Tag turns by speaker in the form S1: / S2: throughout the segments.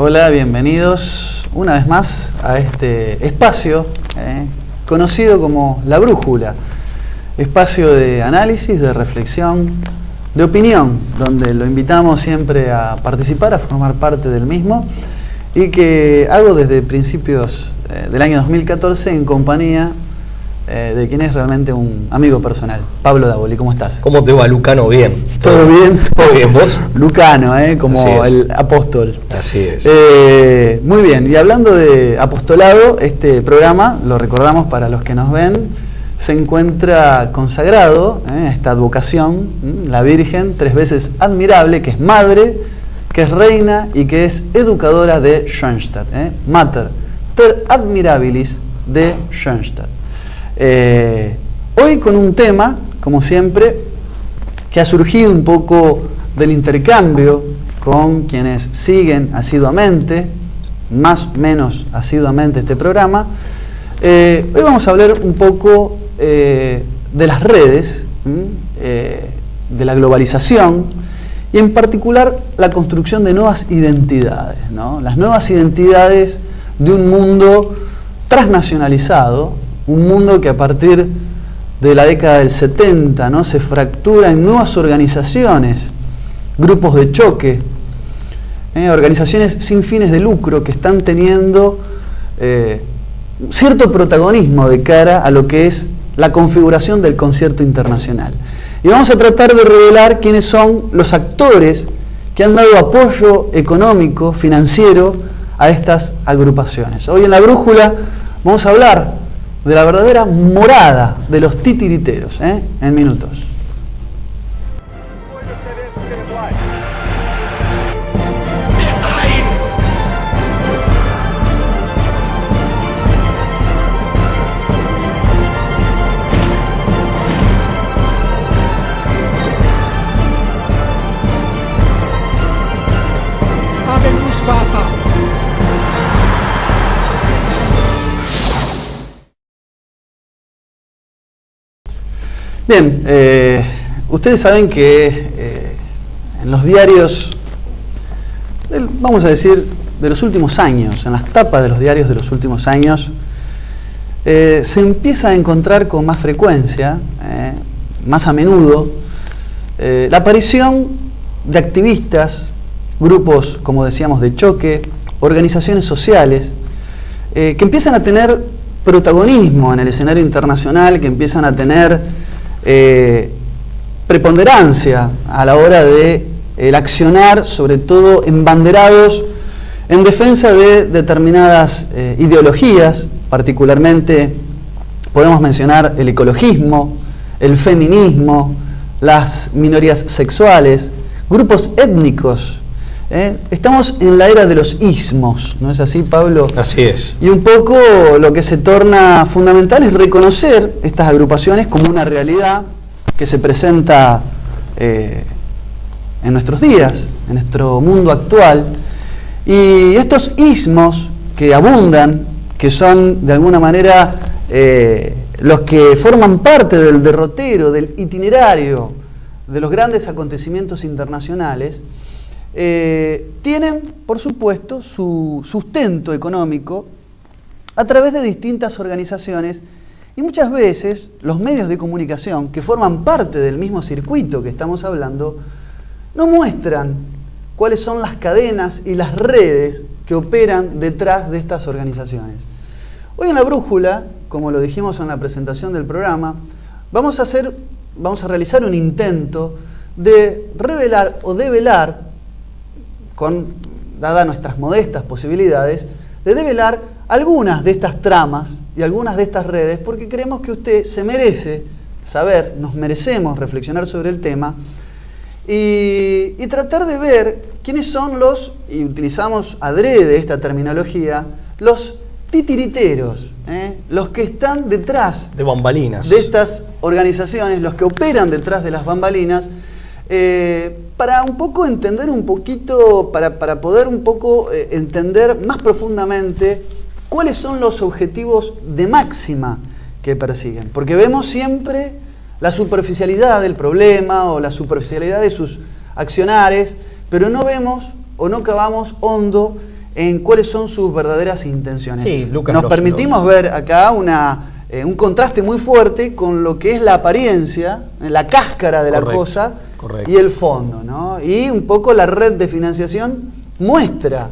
S1: Hola, bienvenidos una vez más a este espacio conocido como La Brújula, espacio de análisis, de reflexión, de opinión, donde lo invitamos siempre a participar, a formar parte del mismo, y que hago desde principios del año 2014 en compañía de quien es realmente un amigo personal, Pablo Davoli. ¿Cómo estás?
S2: ¿Cómo te va, Lucano? Bien.
S1: ¿Todo bien?
S2: ¿Todo bien, vos?
S1: Lucano, como el apóstol.
S2: Así es.
S1: Muy bien, y hablando de apostolado, este programa, lo recordamos para los que nos ven, se encuentra consagrado a esta advocación, la Virgen, 3 veces admirable, que es madre, que es reina y que es educadora de Schoenstatt. Mater per admirabilis de Schoenstatt. Hoy con un tema, como siempre, que ha surgido un poco del intercambio con quienes siguen asiduamente, más o menos asiduamente este programa. Hoy vamos a hablar un poco de las redes, de la globalización y en particular la construcción de nuevas identidades, ¿no? Las nuevas identidades de un mundo transnacionalizado, un mundo que a partir de la década del 70, ¿no?, se fractura en nuevas organizaciones, grupos de choque, organizaciones sin fines de lucro que están teniendo cierto protagonismo de cara a lo que es la configuración del concierto internacional. Y vamos a tratar de revelar quiénes son los actores que han dado apoyo económico, financiero a estas agrupaciones. Hoy en La Brújula vamos a hablar de la verdadera morada de los titiriteros, en minutos. Bien, ustedes saben que en los diarios, vamos a decir, de los últimos años, en las tapas de los diarios de los últimos años, se empieza a encontrar con más frecuencia, más a menudo, la aparición de activistas, grupos, como decíamos, de choque, organizaciones sociales, que empiezan a tener protagonismo en el escenario internacional, que empiezan a tener preponderancia a la hora de el accionar, sobre todo embanderados en defensa de determinadas ideologías. Particularmente podemos mencionar el ecologismo, el feminismo, las minorías sexuales, grupos étnicos. Estamos en la era de los ismos, ¿no es así, Pablo?
S2: Así es.
S1: Y un poco lo que se torna fundamental es reconocer estas agrupaciones como una realidad que se presenta en nuestros días, en nuestro mundo actual. Y estos ismos que abundan, que son de alguna manera los que forman parte del derrotero, del itinerario de los grandes acontecimientos internacionales, tienen, por supuesto, su sustento económico a través de distintas organizaciones y muchas veces los medios de comunicación que forman parte del mismo circuito que estamos hablando no muestran cuáles son las cadenas y las redes que operan detrás de estas organizaciones. Hoy en La Brújula, como lo dijimos en la presentación del programa, vamos a realizar un intento de revelar o develar, dadas nuestras modestas posibilidades, de develar algunas de estas tramas y algunas de estas redes, porque creemos que usted se merece saber, nos merecemos reflexionar sobre el tema y tratar de ver quiénes son y utilizamos adrede esta terminología, los titiriteros, los que están detrás
S2: de bambalinas
S1: de estas organizaciones, los que operan detrás de las bambalinas, para un poco entender un poquito, para poder un poco entender más profundamente cuáles son los objetivos de máxima que persiguen. Porque vemos siempre la superficialidad del problema o la superficialidad de sus accionares, pero no vemos o no cavamos hondo en cuáles son sus verdaderas intenciones.
S2: Sí, Lucas,
S1: nos permitimos ver acá un contraste muy fuerte con lo que es la apariencia, la cáscara de la cosa y el fondo, ¿no? Y un poco la red de financiación muestra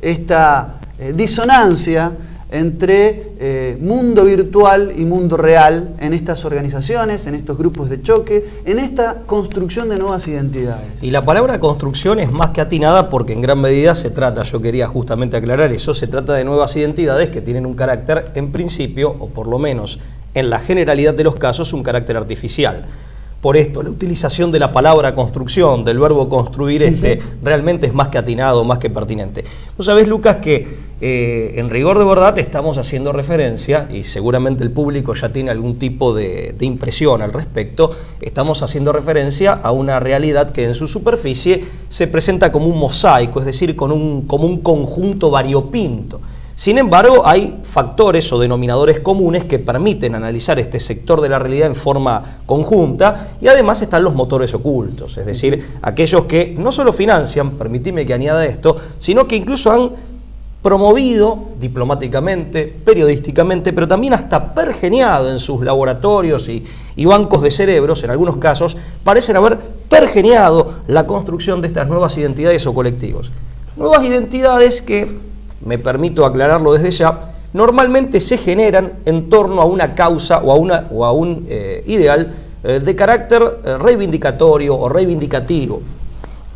S1: esta disonancia entre mundo virtual y mundo real en estas organizaciones, en estos grupos de choque, en esta construcción de nuevas identidades.
S2: Y la palabra construcción es más que atinada porque en gran medida se trata, yo quería justamente aclarar eso, se trata de nuevas identidades que tienen un carácter, en principio, o por lo menos en la generalidad de los casos, un carácter artificial. Por esto, la utilización de la palabra construcción, del verbo construir, realmente es más que atinado, más que pertinente. Vos sabés, Lucas, que en rigor de verdad estamos haciendo referencia, y seguramente el público ya tiene algún tipo de impresión al respecto, estamos haciendo referencia a una realidad que en su superficie se presenta como un mosaico, es decir, como un conjunto variopinto. Sin embargo, hay factores o denominadores comunes que permiten analizar este sector de la realidad en forma conjunta, y además están los motores ocultos, es decir, aquellos que no solo financian, permitime que añada esto, sino que incluso han promovido diplomáticamente, periodísticamente, pero también hasta pergeniado en sus laboratorios y bancos de cerebros, en algunos casos, parecen haber pergeniado la construcción de estas nuevas identidades o colectivos. Nuevas identidades que, me permito aclararlo desde ya, normalmente se generan en torno a una causa o a un ideal de carácter reivindicatorio o reivindicativo.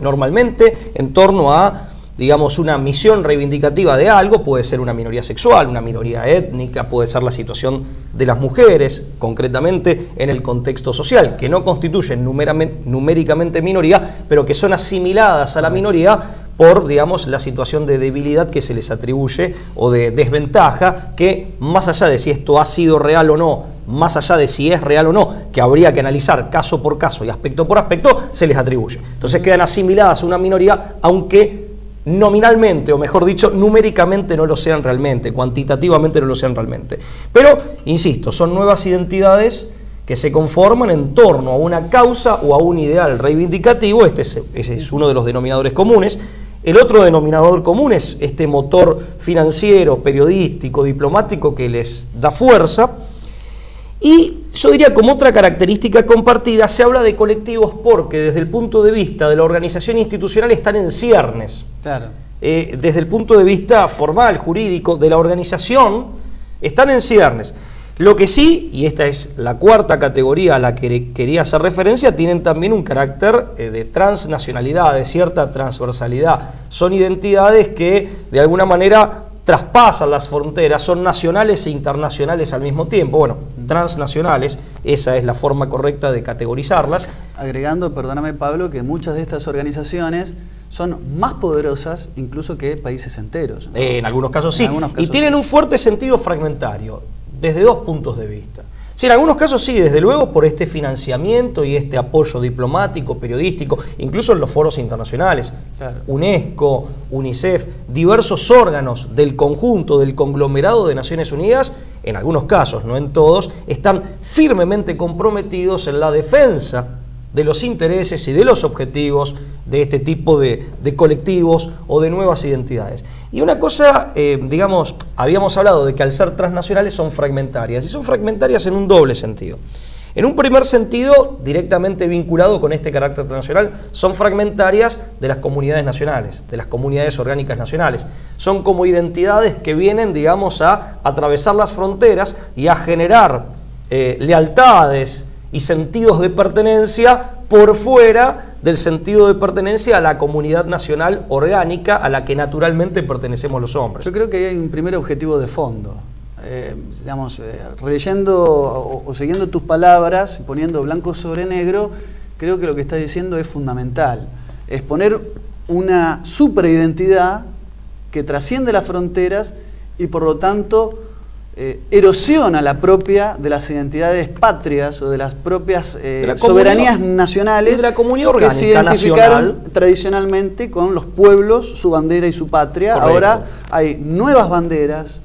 S2: Normalmente en torno a, digamos, una misión reivindicativa de algo, puede ser una minoría sexual, una minoría étnica, puede ser la situación de las mujeres, concretamente en el contexto social, que no constituyen numéricamente minoría, pero que son asimiladas a la minoría por, digamos, la situación de debilidad que se les atribuye o de desventaja que, más allá de si esto ha sido real o no, más allá de si es real o no, que habría que analizar caso por caso y aspecto por aspecto, se les atribuye. Entonces quedan asimiladas a una minoría, aunque nominalmente, o mejor dicho, numéricamente no lo sean realmente, cuantitativamente no lo sean realmente. Pero, insisto, son nuevas identidades que se conforman en torno a una causa o a un ideal reivindicativo. Ese es uno de los denominadores comunes. El otro denominador común es este motor financiero, periodístico, diplomático que les da fuerza. Y yo diría, como otra característica compartida, se habla de colectivos porque desde el punto de vista de la organización institucional están en ciernes. Claro. Desde el punto de vista formal, jurídico, de la organización, están en ciernes. Lo que sí, y esta es la cuarta categoría a la que quería hacer referencia, tienen también un carácter de transnacionalidad, de cierta transversalidad. Son identidades que de alguna manera traspasan las fronteras, son nacionales e internacionales al mismo tiempo. Bueno, transnacionales, esa es la forma correcta de categorizarlas.
S1: Agregando, perdóname Pablo, que muchas de estas organizaciones son más poderosas incluso que países enteros, ¿no?
S2: En algunos casos sí, y tienen un fuerte sentido fragmentario, desde dos puntos de vista. Sí, en algunos casos sí, desde luego por este financiamiento y este apoyo diplomático, periodístico, incluso en los foros internacionales. Claro. UNESCO, UNICEF, diversos órganos del conjunto, del conglomerado de Naciones Unidas, en algunos casos, no en todos, están firmemente comprometidos en la defensa de los intereses y de los objetivos de este tipo de colectivos o de nuevas identidades. Y una cosa, digamos, habíamos hablado de que al ser transnacionales son fragmentarias, y son fragmentarias en un doble sentido. En un primer sentido, directamente vinculado con este carácter transnacional, son fragmentarias de las comunidades nacionales, de las comunidades orgánicas nacionales. Son como identidades que vienen, digamos, a atravesar las fronteras y a generar lealtades y sentidos de pertenencia por fuera del sentido de pertenencia a la comunidad nacional orgánica a la que naturalmente pertenecemos los hombres.
S1: Yo creo que hay un primer objetivo de fondo. Leyendo o siguiendo tus palabras, poniendo blanco sobre negro, creo que lo que estás diciendo es fundamental. Es poner una superidentidad que trasciende las fronteras y por lo tanto erosiona la propia de las identidades patrias o de las propias soberanías nacionales
S2: de la comunidad orgánica
S1: que se identificaron
S2: nacional
S1: tradicionalmente con los pueblos, su bandera y su patria. Correcto. Ahora hay nuevas banderas,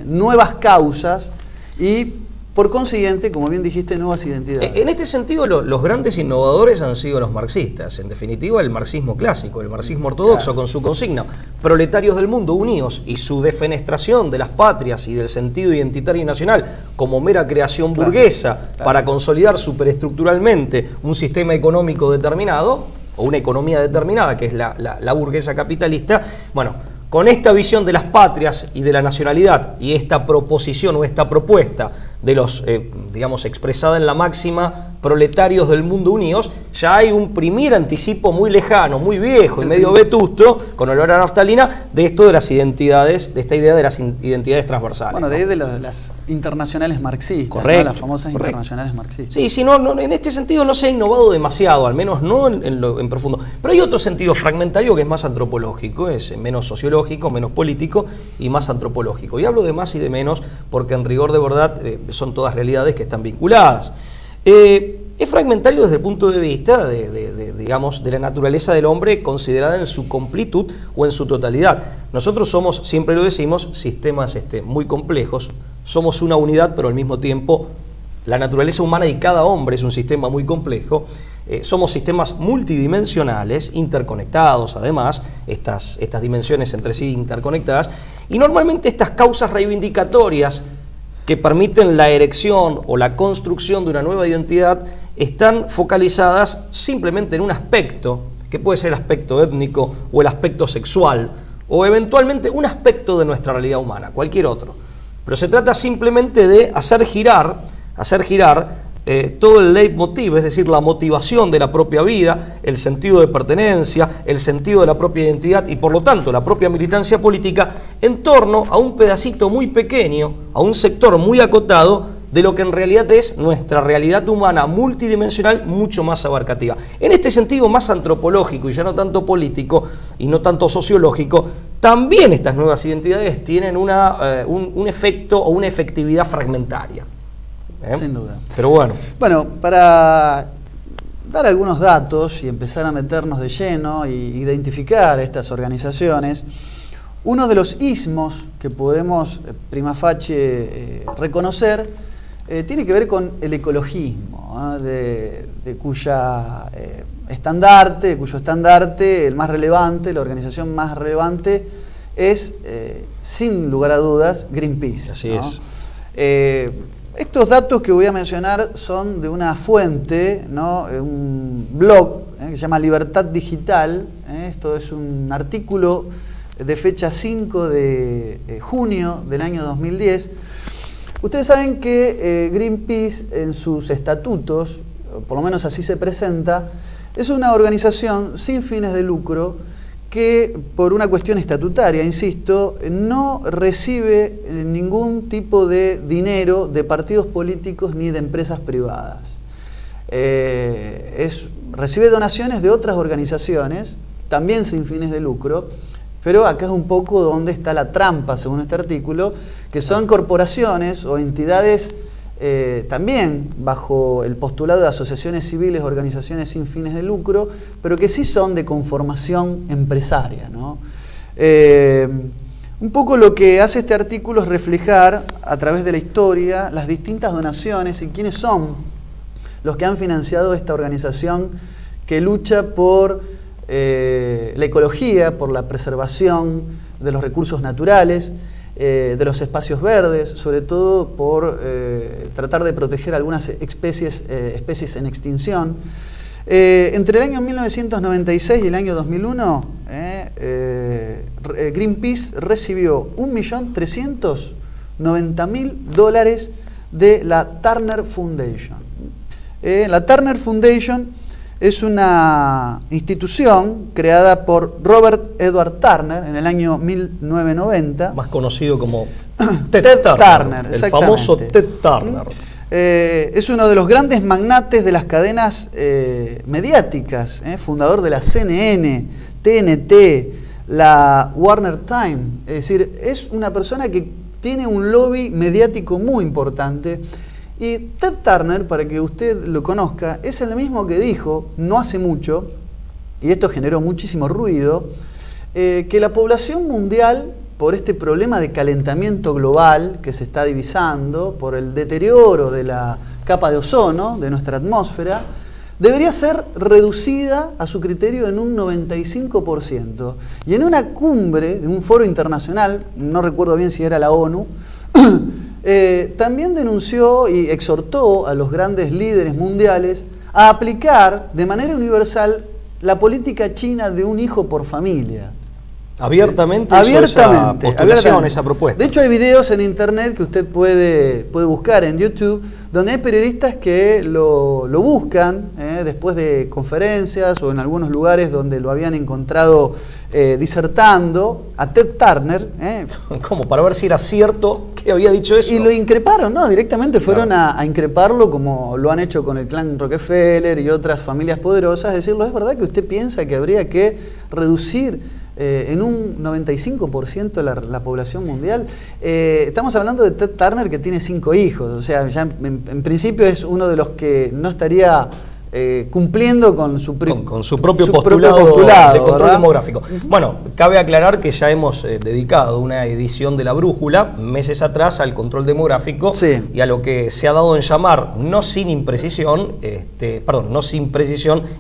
S1: nuevas causas y Por consiguiente, como bien dijiste, nuevas identidades.
S2: En este sentido, los grandes innovadores han sido los marxistas. En definitiva, el marxismo clásico, el marxismo ortodoxo, con su consigna, proletarios del mundo unidos, y su defenestración de las patrias y del sentido identitario y nacional como mera creación burguesa para consolidar superestructuralmente un sistema económico determinado, o una economía determinada, que es la burguesa capitalista. Bueno, con esta visión de las patrias y de la nacionalidad y esta proposición o esta propuesta de los, digamos, expresada en la máxima proletarios del mundo unidos, ya hay un primer anticipo muy lejano, muy viejo y medio vetusto, con olor a naftalina, de esto de las identidades, de esta idea de las identidades transversales.
S1: Bueno, de ahí de las internacionales marxistas,
S2: correcto,
S1: ¿no? Las famosas internacionales marxistas.
S2: Sí, sí, no, en este sentido no se ha innovado demasiado, al menos no en profundo. Pero hay otro sentido fragmentario que es más antropológico, es menos sociológico, menos político y más antropológico. Y hablo de más y de menos porque en rigor de verdad son todas realidades que están vinculadas. Es fragmentario desde el punto de vista digamos, de la naturaleza del hombre considerada en su completud o en su totalidad. Nosotros somos, siempre lo decimos, sistemas muy complejos, somos una unidad, pero al mismo tiempo la naturaleza humana y cada hombre es un sistema muy complejo. Somos sistemas multidimensionales, interconectados además, estas dimensiones entre sí interconectadas, y normalmente estas causas reivindicatorias que permiten la erección o la construcción de una nueva identidad están focalizadas simplemente en un aspecto, que puede ser el aspecto étnico o el aspecto sexual, o eventualmente un aspecto de nuestra realidad humana, cualquier otro. Pero se trata simplemente de hacer girar todo el leitmotiv, es decir, la motivación de la propia vida, el sentido de pertenencia, el sentido de la propia identidad y por lo tanto la propia militancia política en torno a un pedacito muy pequeño, a un sector muy acotado de lo que en realidad es nuestra realidad humana multidimensional mucho más abarcativa. En este sentido más antropológico y ya no tanto político y no tanto sociológico, también estas nuevas identidades tienen un efecto o una efectividad fragmentaria.
S1: Sin duda.
S2: Pero bueno.
S1: Bueno, para dar algunos datos y empezar a meternos de lleno e identificar estas organizaciones, uno de los ismos que podemos prima facie reconocer tiene que ver con el ecologismo, de cuyo estandarte, el más relevante, la organización más relevante es, sin lugar a dudas, Greenpeace.
S2: Así
S1: ¿no?
S2: es.
S1: Estos datos que voy a mencionar son de una fuente, ¿no? Un blog que se llama Libertad Digital. Esto es un artículo de fecha 5 de junio del año 2010. Ustedes saben que Greenpeace en sus estatutos, por lo menos así se presenta, es una organización sin fines de lucro que por una cuestión estatutaria, insisto, no recibe ningún tipo de dinero de partidos políticos ni de empresas privadas. Recibe donaciones de otras organizaciones, también sin fines de lucro, pero acá es un poco donde está la trampa, según este artículo, que son corporaciones o entidades también bajo el postulado de asociaciones civiles, organizaciones sin fines de lucro, pero que sí son de conformación empresaria, ¿no? Un poco lo que hace este artículo es reflejar a través de la historia las distintas donaciones y quiénes son los que han financiado esta organización que lucha por la ecología, por la preservación de los recursos naturales, de los espacios verdes, sobre todo por tratar de proteger algunas especies en extinción. Entre el año 1996 y el año 2001, Greenpeace recibió $1.390.000 de la Turner Foundation. La Turner Foundation es una institución creada por Robert Edward Turner en el año 1990.
S2: Más conocido como
S1: Ted Turner,
S2: el famoso Ted Turner.
S1: Es uno de los grandes magnates de las cadenas mediáticas, fundador de la CNN, TNT, la Warner Time. Es decir, es una persona que tiene un lobby mediático muy importante. Y Ted Turner, para que usted lo conozca, es el mismo que dijo, no hace mucho, y esto generó muchísimo ruido, que la población mundial por este problema de calentamiento global que se está divisando, por el deterioro de la capa de ozono de nuestra atmósfera, debería ser reducida a su criterio en un 95%. Y en una cumbre de un foro internacional, no recuerdo bien si era la ONU, también denunció y exhortó a los grandes líderes mundiales a aplicar de manera universal la política china de un hijo por familia.
S2: Abiertamente hizo esa postulación, esa propuesta.
S1: De hecho, hay videos en internet que usted puede buscar en YouTube, donde hay periodistas que lo buscan después de conferencias o en algunos lugares donde lo habían encontrado disertando, a Ted Turner.
S2: Como para ver si era cierto que había dicho eso.
S1: Y lo increparon, ¿no? Directamente fueron a increparlo, como lo han hecho con el clan Rockefeller y otras familias poderosas, decirlo, ¿es verdad que usted piensa que habría que reducir en un 95% la población mundial? Estamos hablando de Ted Turner, que tiene 5 hijos, o sea, ya en principio es uno de los que no estaría cumpliendo con su
S2: propio postulado de control, ¿verdad?, demográfico. Bueno, cabe aclarar que ya hemos dedicado una edición de La Brújula meses atrás al control demográfico, sí, y a lo que se ha dado en llamar, no sin precisión,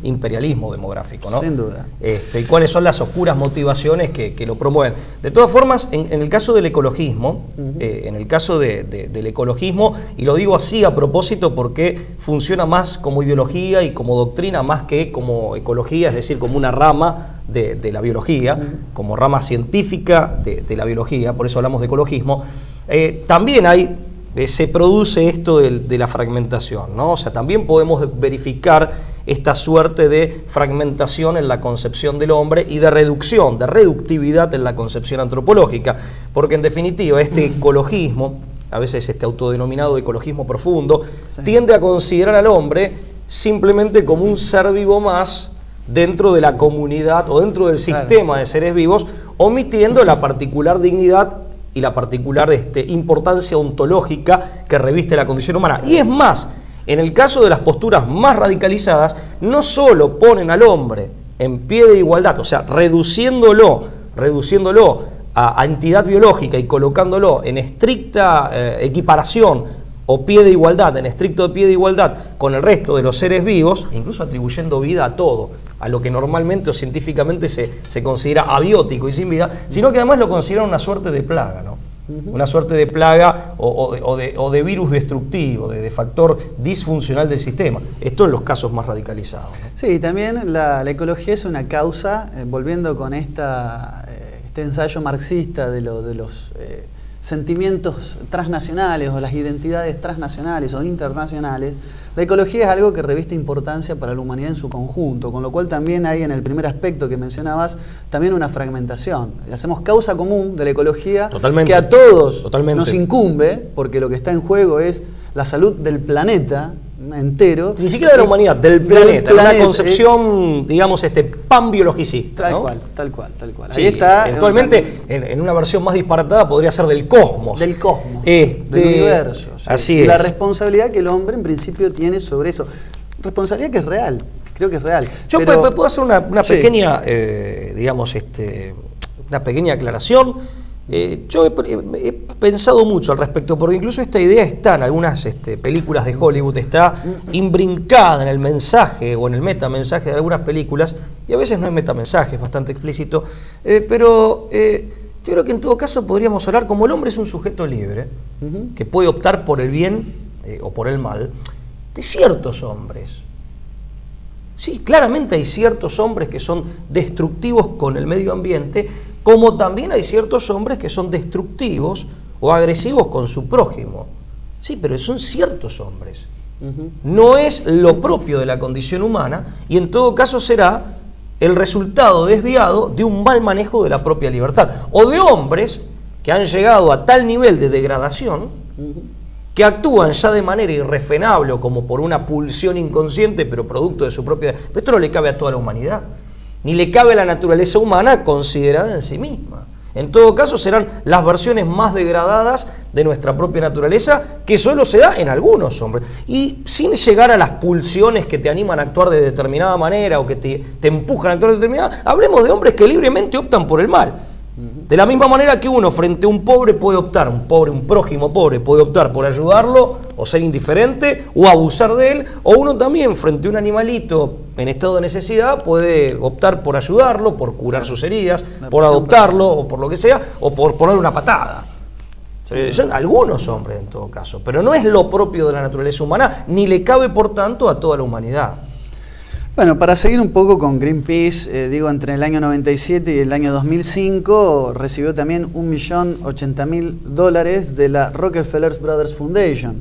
S2: imperialismo demográfico, ¿no?
S1: Sin duda.
S2: Y cuáles son las oscuras motivaciones que lo promueven. De todas formas, en el caso del ecologismo, del ecologismo, y lo digo así a propósito porque funciona más como ideología y como doctrina más que como ecología, es decir, como una rama de la biología, como rama científica de la biología, por eso hablamos de ecologismo. También se produce esto de la fragmentación, ¿no? O sea, también podemos verificar esta suerte de fragmentación en la concepción del hombre y de reducción, de reductividad en la concepción antropológica, porque en definitiva este ecologismo, a veces este autodenominado ecologismo profundo, sí, tiende a considerar al hombre simplemente como un ser vivo más dentro de la comunidad o dentro del sistema de seres vivos, omitiendo la particular dignidad y la particular importancia ontológica que reviste la condición humana. Y es más, en el caso de las posturas más radicalizadas, no solo ponen al hombre en pie de igualdad, o sea, reduciéndolo a entidad biológica y colocándolo en estricta equiparación o pie de igualdad, en estricto pie de igualdad con el resto de los seres vivos, incluso atribuyendo vida a todo, a lo que normalmente o científicamente se considera abiótico y sin vida, sino que además lo consideran una suerte de plaga, ¿no? Una suerte de plaga o de virus destructivo, de factor disfuncional del sistema. Esto en los casos más radicalizados, ¿no?
S1: Sí, también la ecología es una causa, volviendo con este ensayo marxista de los sentimientos transnacionales o las identidades transnacionales o internacionales, la ecología es algo que reviste importancia para la humanidad en su conjunto, con lo cual también hay en el primer aspecto que mencionabas también una fragmentación. Hacemos causa común de la ecología.
S2: Totalmente.
S1: Que a todos nos incumbe, porque lo que está en juego es la salud del planeta entero.
S2: Ni siquiera de la humanidad, del planeta. Una concepción, digamos, panbiologicista, ¿no?
S1: Tal cual.
S2: Sí, ahí está. Actualmente, en una versión más disparatada, podría ser del cosmos.
S1: Del cosmos, del universo. Sí.
S2: Así es.
S1: La responsabilidad que el hombre, en principio, tiene sobre eso. Responsabilidad que es real, creo que es real.
S2: Yo puedo hacer una pequeña, una pequeña aclaración. Yo he pensado mucho al respecto, porque incluso esta idea está en algunas películas de Hollywood, está imbrincada en el mensaje o en el metamensaje de algunas películas, y a veces no es metamensaje, es bastante explícito, pero yo creo que en todo caso podríamos hablar, como el hombre es un sujeto libre, que puede optar por el bien o por el mal, de ciertos hombres. Sí, claramente hay ciertos hombres que son destructivos con el medio ambiente, como también hay ciertos hombres que son destructivos o agresivos con su prójimo. Sí, pero son ciertos hombres. No es lo propio de la condición humana y en todo caso será el resultado desviado de un mal manejo de la propia libertad. O de hombres que han llegado a tal nivel de degradación que actúan ya de manera irrefrenable o como por una pulsión inconsciente, pero producto de su propia... Pero esto no le cabe a toda la humanidad, ni le cabe a la naturaleza humana considerada en sí misma. En todo caso serán las versiones más degradadas de nuestra propia naturaleza, que solo se da en algunos hombres. Y sin llegar a las pulsiones que te animan a actuar de determinada manera o que te empujan a actuar de determinada, hablemos de hombres que libremente optan por el mal. De la misma manera que uno frente a un pobre puede optar, un prójimo pobre puede optar por ayudarlo o ser indiferente o abusar de él, o uno también frente a un animalito en estado de necesidad puede optar por ayudarlo, por curar sus heridas, por adoptarlo o por lo que sea, o por ponerle una patada. Son algunos hombres en todo caso, pero no es lo propio de la naturaleza humana, ni le cabe por tanto a toda la humanidad.
S1: Bueno, para seguir un poco con Greenpeace, entre el año 97 y el año 2005 recibió también $1.080.000 de la Rockefeller Brothers Foundation,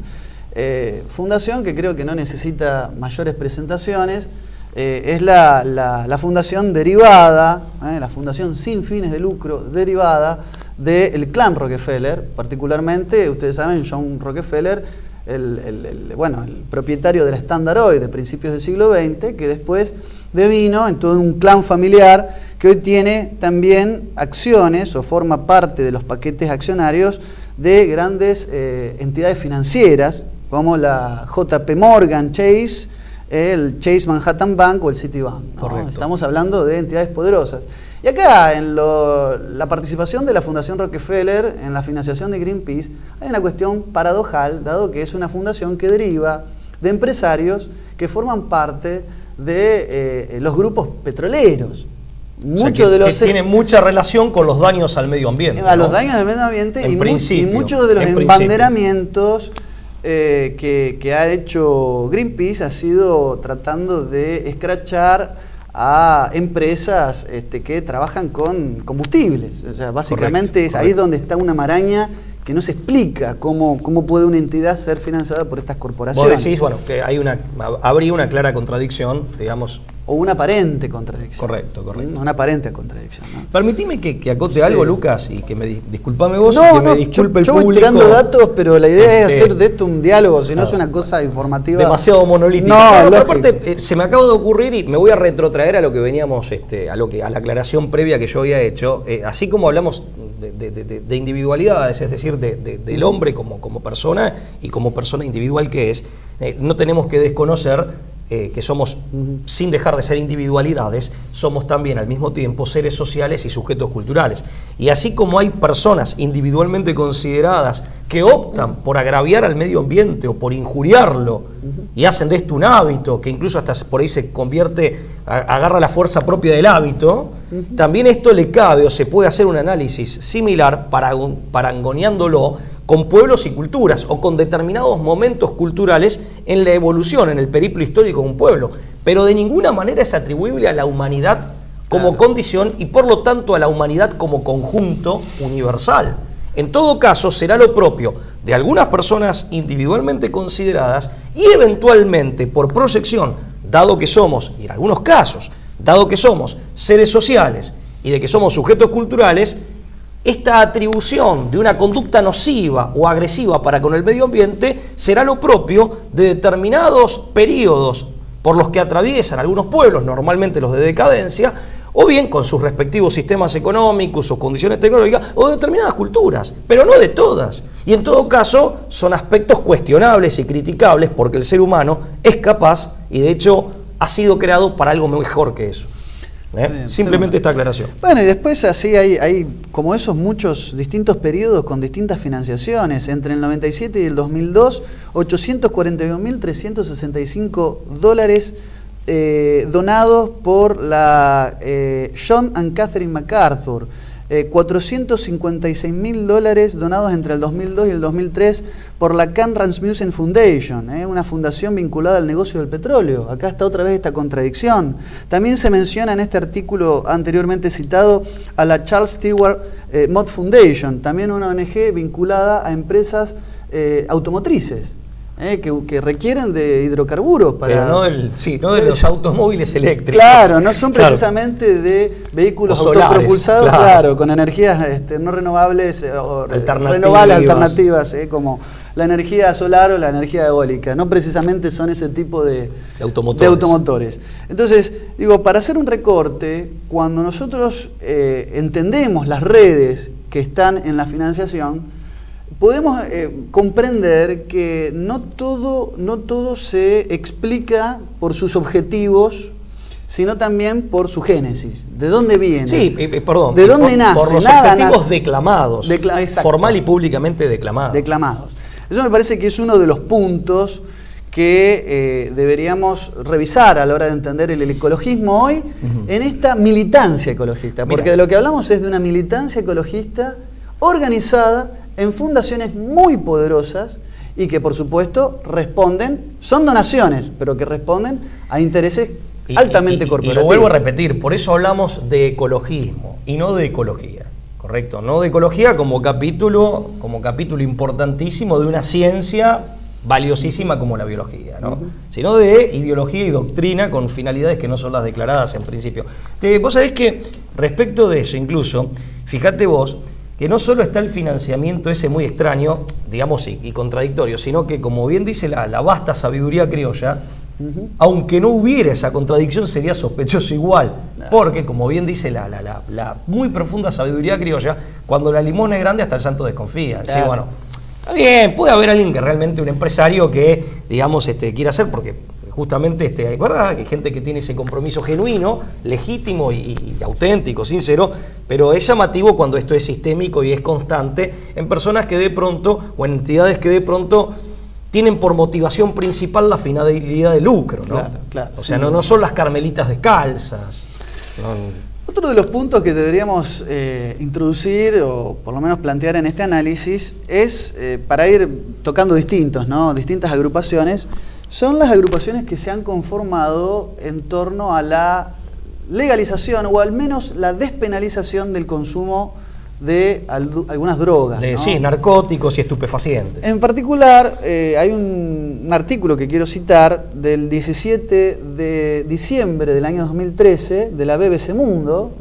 S1: fundación que creo que no necesita mayores presentaciones. Es la fundación derivada, la fundación sin fines de lucro derivada del clan Rockefeller, particularmente, ustedes saben, John Rockefeller, el propietario de la Standard Oil de principios del siglo XX, que después devino en todo un clan familiar que hoy tiene también acciones o forma parte de los paquetes accionarios de grandes entidades financieras como la JP Morgan Chase, el Chase Manhattan Bank o el Citibank, ¿no? Estamos hablando de entidades poderosas. Y acá, en la participación de la Fundación Rockefeller en la financiación de Greenpeace, hay una cuestión paradojal, dado que es una fundación que deriva de empresarios que forman parte de los grupos petroleros.
S2: Muchos de los tiene mucha relación con los daños al medio ambiente.
S1: A los daños al medio ambiente y muchos de los embanderamientos que ha hecho Greenpeace ha sido tratando de escrachar a empresas que trabajan con combustibles. O sea, básicamente ahí es donde está una maraña que no se explica cómo puede una entidad ser financiada por estas corporaciones.
S2: Vos decís, que habría una clara contradicción, digamos.
S1: O una aparente contradicción.
S2: Correcto.
S1: Una aparente contradicción, ¿no?
S2: Permitime que acote algo, Lucas, y que disculpame vos,
S1: y
S2: que me disculpe el público.
S1: Yo voy tirando datos, pero la idea es hacer de esto un diálogo, si no es una cosa informativa.
S2: Demasiado monolítica. Pero aparte, se me acaba de ocurrir y me voy a retrotraer a lo que veníamos, a la aclaración previa que yo había hecho. Así como hablamos de individualidades, es decir, del hombre como persona y como persona individual que es, no tenemos que desconocer que somos, sin dejar de ser individualidades, somos también al mismo tiempo seres sociales y sujetos culturales. Y así como hay personas individualmente consideradas que optan por agraviar al medio ambiente o por injuriarlo y hacen de esto un hábito, que incluso hasta por ahí se convierte, agarra la fuerza propia del hábito, también esto le cabe o se puede hacer un análisis similar parangoneándolo con pueblos y culturas o con determinados momentos culturales en la evolución, en el periplo histórico de un pueblo, pero de ninguna manera es atribuible a la humanidad como condición y por lo tanto a la humanidad como conjunto universal. En todo caso será lo propio de algunas personas individualmente consideradas y eventualmente por proyección, dado que somos, y en algunos casos, dado que somos seres sociales y de que somos sujetos culturales, esta atribución de una conducta nociva o agresiva para con el medio ambiente será lo propio de determinados periodos por los que atraviesan algunos pueblos, normalmente los de decadencia, o bien con sus respectivos sistemas económicos o condiciones tecnológicas, o de determinadas culturas, pero no de todas. Y en todo caso son aspectos cuestionables y criticables porque el ser humano es capaz y de hecho ha sido creado para algo mejor que eso. Simplemente esta aclaración.
S1: Bueno, y después así hay como esos muchos distintos periodos con distintas financiaciones. Entre el 97 y el 2002, $841.365 donados por la John and Catherine MacArthur. $456.000 donados entre el 2002 y el 2003 por la Can Rasmussen Foundation, una fundación vinculada al negocio del petróleo. Acá está otra vez esta contradicción. También se menciona en este artículo anteriormente citado a la Charles Stewart Mott Foundation, también una ONG vinculada a empresas automotrices. Que requieren de hidrocarburos para...
S2: Pero no de los automóviles eléctricos.
S1: Claro, no son precisamente de vehículos autopropulsados, claro, con energías no renovables o renovables alternativas, como la energía solar o la energía eólica. No precisamente son ese tipo de automotores. Entonces, digo, para hacer un recorte, cuando nosotros entendemos las redes que están en la financiación, podemos comprender que no todo se explica por sus objetivos sino también por su génesis. ¿De dónde viene?
S2: Sí, perdón.
S1: ¿De dónde nace?
S2: Por los
S1: Nada
S2: objetivos
S1: nace.
S2: declamados. Formal y públicamente declamados.
S1: Declamados. Eso me parece que es uno de los puntos que deberíamos revisar a la hora de entender el ecologismo hoy en esta militancia ecologista. Porque de lo que hablamos es de una militancia ecologista organizada en fundaciones muy poderosas y que por supuesto responden, son donaciones, pero que responden a intereses altamente corporativos.
S2: Y lo vuelvo a repetir, por eso hablamos de ecologismo y no de ecología, ¿correcto? No de ecología como capítulo importantísimo de una ciencia valiosísima como la biología, ¿no? Sino de ideología y doctrina con finalidades que no son las declaradas en principio. Vos sabés que respecto de eso incluso, fíjate vos, que no solo está el financiamiento ese muy extraño, digamos, y contradictorio, sino que, como bien dice la vasta sabiduría criolla, aunque no hubiera esa contradicción sería sospechoso igual, porque, como bien dice la muy profunda sabiduría criolla, cuando la limosna es grande hasta el santo desconfía.
S1: Claro.
S2: Sí, bueno, está bien, puede haber alguien que realmente, un empresario que, digamos, quiera hacer, porque justamente, ¿verdad? Que hay gente que tiene ese compromiso genuino, legítimo y auténtico, sincero, pero es llamativo cuando esto es sistémico y es constante en personas que de pronto, o en entidades que de pronto tienen por motivación principal la finalidad de lucro, ¿no?
S1: Claro,
S2: o sea, no son las carmelitas descalzas.
S1: Otro de los puntos que deberíamos introducir o por lo menos plantear en este análisis es, para ir tocando distintas agrupaciones, son las agrupaciones que se han conformado en torno a la legalización o al menos la despenalización del consumo de algunas drogas. ¿No?
S2: Sí, narcóticos y estupefacientes.
S1: En particular, hay un artículo que quiero citar del 17 de diciembre del año 2013 de la BBC Mundo,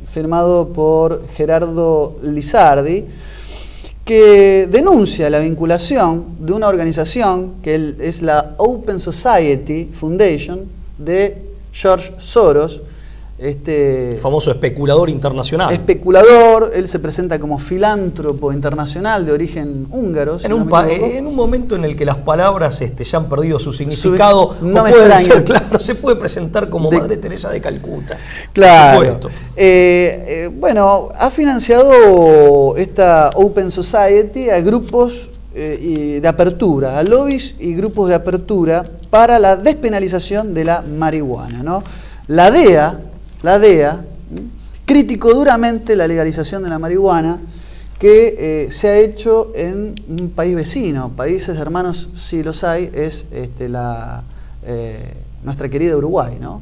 S1: firmado por Gerardo Lizardi, que denuncia la vinculación de una organización que es la Open Society Foundation de George Soros,
S2: famoso especulador internacional.
S1: Especulador, él se presenta como filántropo internacional de origen húngaro.
S2: En un momento en el que las palabras ya han perdido su significado,
S1: no me extraña.
S2: Claro, se puede presentar como Madre Teresa de Calcuta.
S1: Claro. Bueno, ha financiado esta Open Society a grupos de apertura, a lobbies y grupos de apertura para la despenalización de la marihuana, ¿no? La DEA criticó duramente la legalización de la marihuana que se ha hecho en un país vecino, países hermanos si los hay, es nuestra querida Uruguay, ¿no?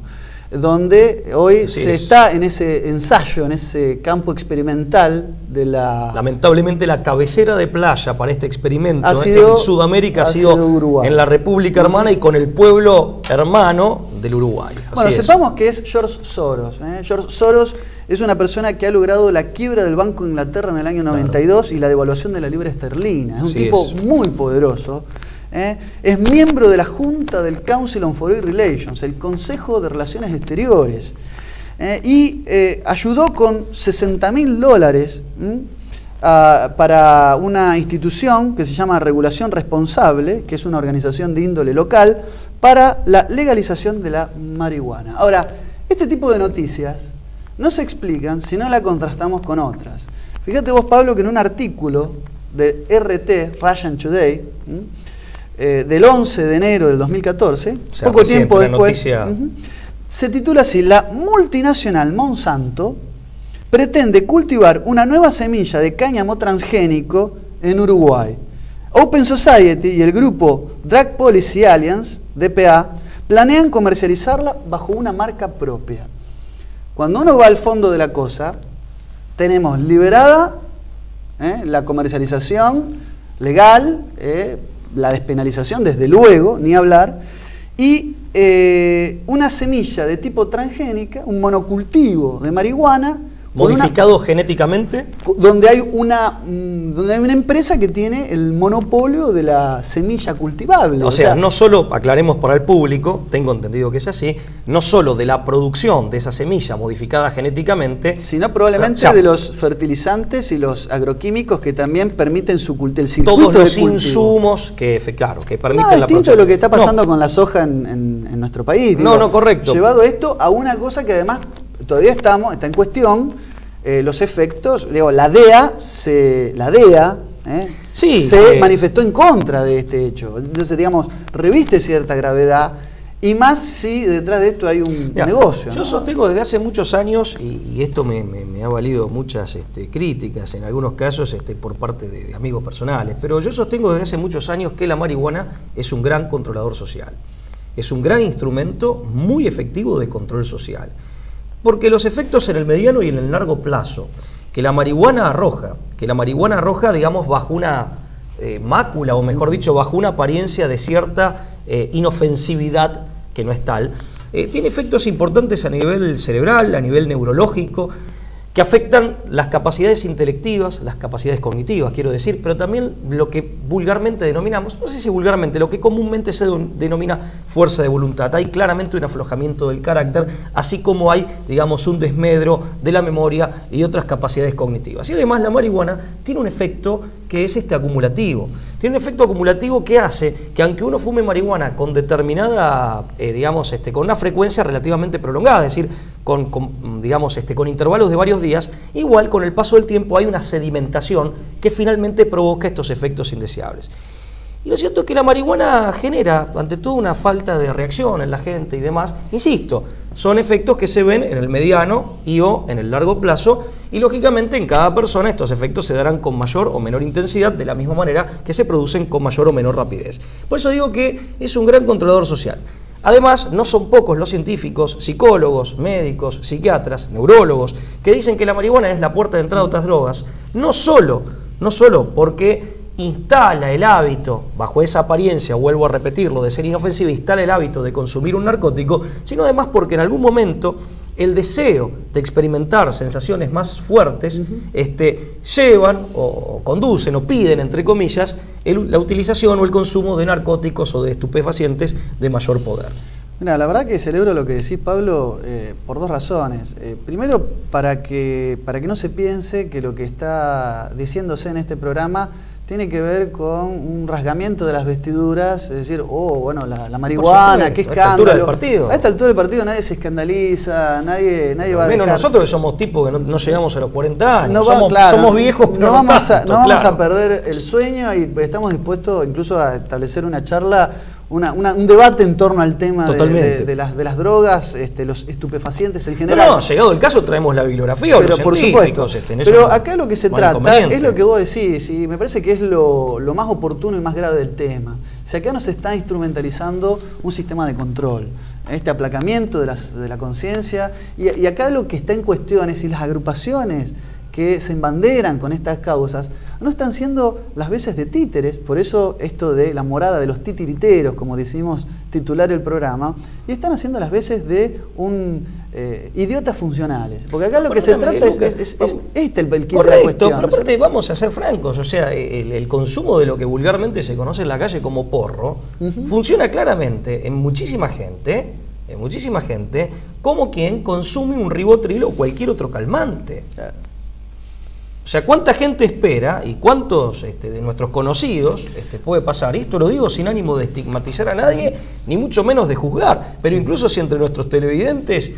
S1: Donde hoy se está en ese ensayo, en ese campo experimental de la...
S2: Lamentablemente la cabecera de playa para este experimento en Sudamérica ha sido
S1: Uruguay.
S2: En la República Hermana y con el pueblo hermano del Uruguay.
S1: Bueno, sepamos que es George Soros. George Soros es una persona que ha logrado la quiebra del Banco de Inglaterra en el año 92 y la devaluación de la libra esterlina. Es un tipo muy poderoso. Es miembro de la Junta del Council on Foreign Relations, el Consejo de Relaciones Exteriores, y ayudó con $60.000 para una institución que se llama Regulación Responsable, que es una organización de índole local, para la legalización de la marihuana. Ahora, este tipo de noticias no se explican si no la contrastamos con otras. Fíjate vos, Pablo, que en un artículo de RT, Russian Today, del 11 de enero del 2014, poco tiempo después, se titula así: la multinacional Monsanto pretende cultivar una nueva semilla de cáñamo transgénico en Uruguay. Open Society y el grupo Drug Policy Alliance, DPA, planean comercializarla bajo una marca propia. Cuando uno va al fondo de la cosa, tenemos liberada la comercialización legal, la despenalización, desde luego, ni hablar, y una semilla de tipo transgénica, un monocultivo de marihuana,
S2: modificado genéticamente.
S1: Donde hay una empresa que tiene el monopolio de la semilla cultivable.
S2: O sea, no solo, aclaremos para el público, tengo entendido que es así, no solo de la producción de esa semilla modificada genéticamente,
S1: sino probablemente de los fertilizantes y los agroquímicos que también permiten el circuito
S2: todos los
S1: de cultivo.
S2: Insumos que permiten la
S1: distinto
S2: producción.
S1: de lo que está pasando con la soja en nuestro país.
S2: Correcto.
S1: Llevado esto a una cosa que además todavía está en cuestión, los efectos, la DEA se manifestó en contra de este hecho. Entonces, digamos, reviste cierta gravedad, y más si detrás de esto hay un negocio.
S2: Yo sostengo desde hace muchos años, y esto me ha valido muchas críticas, en algunos casos por parte de amigos personales, pero yo sostengo desde hace muchos años que la marihuana es un gran controlador social. Es un gran instrumento muy efectivo de control social. Porque los efectos en el mediano y en el largo plazo que la marihuana arroja, digamos, bajo una mácula, o mejor dicho, bajo una apariencia de cierta inofensividad, que no es tal, tiene efectos importantes a nivel cerebral, a nivel neurológico, que afectan las capacidades intelectivas, las capacidades cognitivas, quiero decir, pero también lo que vulgarmente denominamos, no sé si vulgarmente, lo que comúnmente se denomina fuerza de voluntad. Hay claramente un aflojamiento del carácter, así como hay, digamos, un desmedro de la memoria y otras capacidades cognitivas. Y además la marihuana tiene un efecto que es acumulativo. Tiene un efecto acumulativo que hace que, aunque uno fume marihuana con determinada, con una frecuencia relativamente prolongada, es decir, con intervalos de varios días, igual con el paso del tiempo hay una sedimentación que finalmente provoca estos efectos indeseables. Y lo cierto es que la marihuana genera, ante todo, una falta de reacción en la gente y demás. Insisto, son efectos que se ven en el mediano o en el largo plazo, y lógicamente en cada persona estos efectos se darán con mayor o menor intensidad, de la misma manera que se producen con mayor o menor rapidez. Por eso digo que es un gran controlador social. Además, no son pocos los científicos, psicólogos, médicos, psiquiatras, neurólogos, que dicen que la marihuana es la puerta de entrada a otras drogas, no solo porque instala el hábito, bajo esa apariencia, vuelvo a repetirlo, de ser inofensiva, instala el hábito de consumir un narcótico, sino además porque en algún momento el deseo de experimentar sensaciones más fuertes llevan o conducen o piden, entre comillas, la utilización o el consumo de narcóticos o de estupefacientes de mayor poder.
S1: Mira, la verdad que celebro lo que decís, Pablo, por dos razones. Primero, para que no se piense que lo que está diciéndose en este programa tiene que ver con un rasgamiento de las vestiduras, es decir, la marihuana, qué escándalo. A esta altura del partido nadie se escandaliza, nadie va a dejar...
S2: nosotros que somos tipos que no llegamos a los 40 años,
S1: somos
S2: somos viejos, pero
S1: no vamos a perder el sueño, y estamos dispuestos incluso a establecer una charla, un debate en torno al tema de las drogas, los estupefacientes en general.
S2: Llegado el caso traemos la bibliografía,
S1: pero por supuesto. Pero acá lo que se trata es lo que vos decís, y me parece que es lo más oportuno y más grave del tema. O sea, acá no se está instrumentalizando un sistema de control, este aplacamiento de la conciencia, y acá lo que está en cuestión es si las agrupaciones que se embanderan con estas causas no están siendo las veces de títeres. Por eso esto de la morada de los titiriteros, como decimos titular el programa, y están haciendo las veces de idiotas funcionales. Porque acá lo que se trata es el kit de la cuestión.
S2: Pero aparte, vamos a ser francos, o sea, el consumo de lo que vulgarmente se conoce en la calle como porro, funciona claramente en muchísima gente, como quien consume un ribotril o cualquier otro calmante. Claro. O sea, ¿cuánta gente espera y cuántos de nuestros conocidos puede pasar? Y esto lo digo sin ánimo de estigmatizar a nadie, ni mucho menos de juzgar, pero incluso si entre nuestros televidentes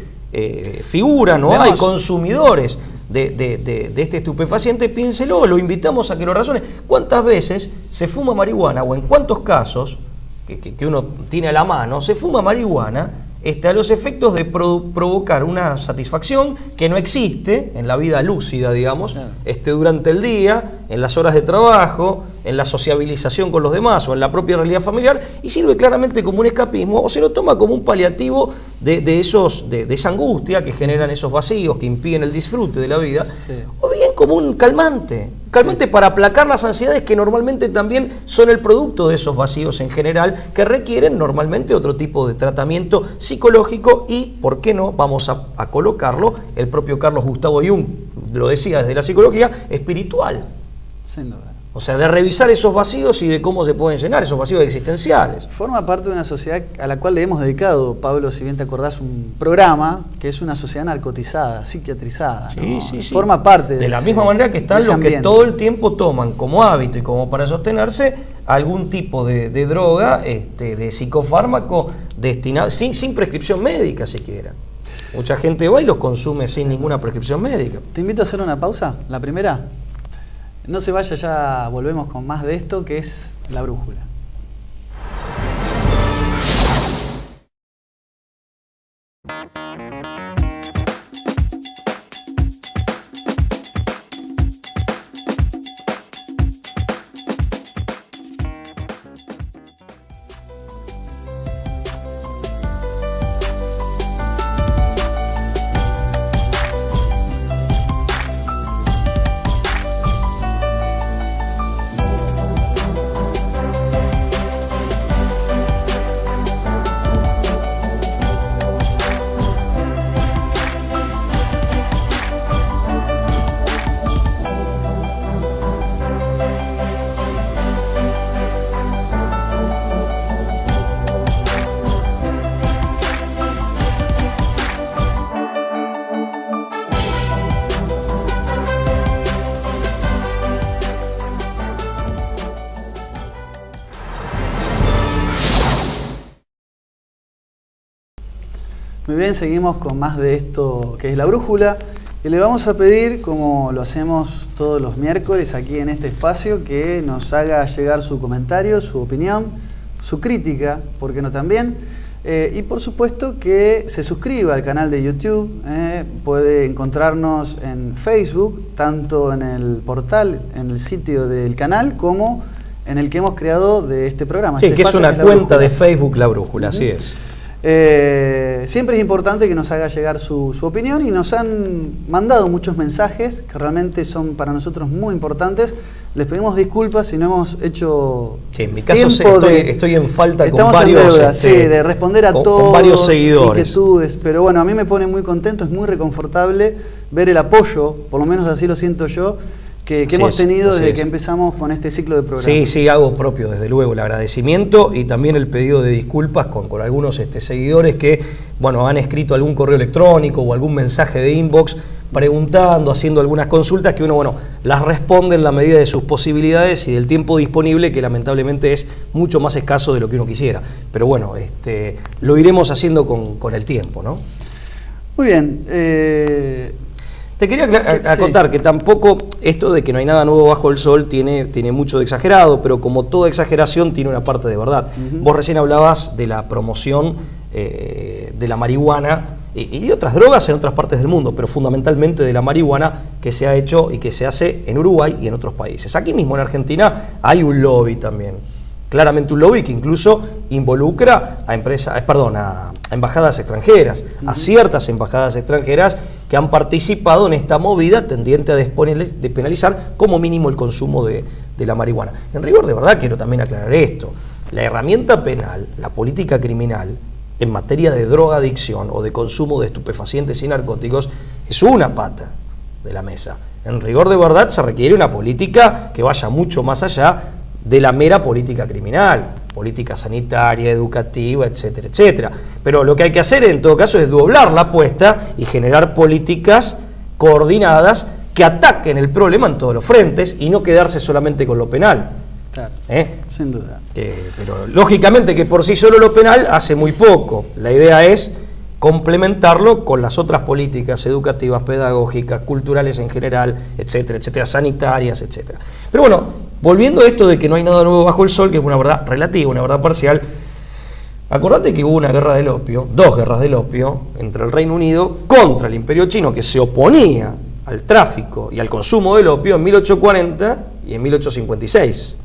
S2: figuran o hay consumidores de este estupefaciente, piénselo, lo invitamos a que lo razone. ¿Cuántas veces se fuma marihuana, o en cuántos casos que uno tiene a la mano, se fuma marihuana a los efectos de provocar una satisfacción que no existe en la vida lúcida, digamos, durante el día, en las horas de trabajo, en la sociabilización con los demás o en la propia realidad familiar, y sirve claramente como un escapismo, o se lo toma como un paliativo de esa angustia que generan esos vacíos, que impiden el disfrute de la vida, sí. O bien como un calmante sí. Para aplacar las ansiedades que normalmente también son el producto de esos vacíos en general, que requieren normalmente otro tipo de tratamiento psicológico y, ¿por qué no? Vamos a colocarlo, el propio Carlos Gustavo Jung lo decía desde la psicología, espiritual.
S1: Sin duda.
S2: O sea, de revisar esos vacíos y de cómo se pueden llenar, esos vacíos existenciales.
S1: Forma parte de una sociedad a la cual le hemos dedicado, Pablo, si bien te acordás, un programa que es una sociedad narcotizada, psiquiatrizada.
S2: Sí,
S1: ¿no?
S2: sí, sí.
S1: Forma parte
S2: de la misma manera que están los que todo el tiempo toman como hábito y como para sostenerse algún tipo de droga, de psicofármaco destinado, sin prescripción médica siquiera. Mucha gente va y los consume sin ninguna prescripción médica.
S1: Te invito a hacer una pausa, la primera. No se vaya, ya volvemos con más de esto que es La Brújula. Muy bien, seguimos con más de esto que es La Brújula y le vamos a pedir, como lo hacemos todos los miércoles aquí en este espacio, que nos haga llegar su comentario, su opinión, su crítica, ¿por qué no también? Y por supuesto que se suscriba al canal de YouTube, puede encontrarnos en Facebook, tanto en el portal, en el sitio del canal, como en el que hemos creado de este programa.
S2: Sí,
S1: este
S2: que es una cuenta de Facebook La Brújula, así es.
S1: Siempre es importante que nos haga llegar su opinión y nos han mandado muchos mensajes que realmente son para nosotros muy importantes. Les pedimos disculpas si no hemos hecho
S2: sí, en mi caso estoy en falta con
S1: varios,
S2: en deuda,
S1: sí, de responder a todos
S2: con varios seguidores.
S1: Inquietudes, pero bueno, a mí me pone muy contento, es muy reconfortable ver el apoyo, por lo menos así lo siento yo, que hemos tenido desde que empezamos con este ciclo de programas.
S2: Sí, sí, hago propio desde luego el agradecimiento y también el pedido de disculpas con algunos seguidores que, bueno, han escrito algún correo electrónico o algún mensaje de inbox preguntando, haciendo algunas consultas que uno, bueno, las responde en la medida de sus posibilidades y del tiempo disponible, que lamentablemente es mucho más escaso de lo que uno quisiera. Pero bueno, lo iremos haciendo con el tiempo, ¿no?
S1: Muy bien.
S2: Te quería acotar que tampoco esto de que no hay nada nuevo bajo el sol tiene mucho de exagerado, pero como toda exageración tiene una parte de verdad. Vos recién hablabas de la promoción de la marihuana y de otras drogas en otras partes del mundo, pero fundamentalmente de la marihuana que se ha hecho y que se hace en Uruguay y en otros países. Aquí mismo en Argentina hay un lobby también. Claramente un lobby que incluso involucra a embajadas extranjeras, a ciertas embajadas extranjeras que han participado en esta movida tendiente a despenalizar como mínimo el consumo de la marihuana. En rigor, de verdad, quiero también aclarar esto. La herramienta penal, la política criminal, en materia de drogadicción o de consumo de estupefacientes y narcóticos, es una pata de la mesa. En rigor, de verdad, se requiere una política que vaya mucho más allá de la mera política criminal, política sanitaria, educativa, etcétera, etcétera. Pero lo que hay que hacer en todo caso es doblar la apuesta y generar políticas coordinadas que ataquen el problema en todos los frentes y no quedarse solamente con lo penal.
S1: Claro, sin duda.
S2: Pero lógicamente que por sí solo lo penal hace muy poco. La idea es complementarlo con las otras políticas educativas, pedagógicas, culturales en general, etcétera, etcétera, sanitarias, etcétera. Pero bueno, volviendo a esto de que no hay nada nuevo bajo el sol, que es una verdad relativa, una verdad parcial, acordate que hubo una guerra del opio, 2 guerras del opio, entre el Reino Unido contra el Imperio Chino, que se oponía al tráfico y al consumo del opio en 1840 y en 1856.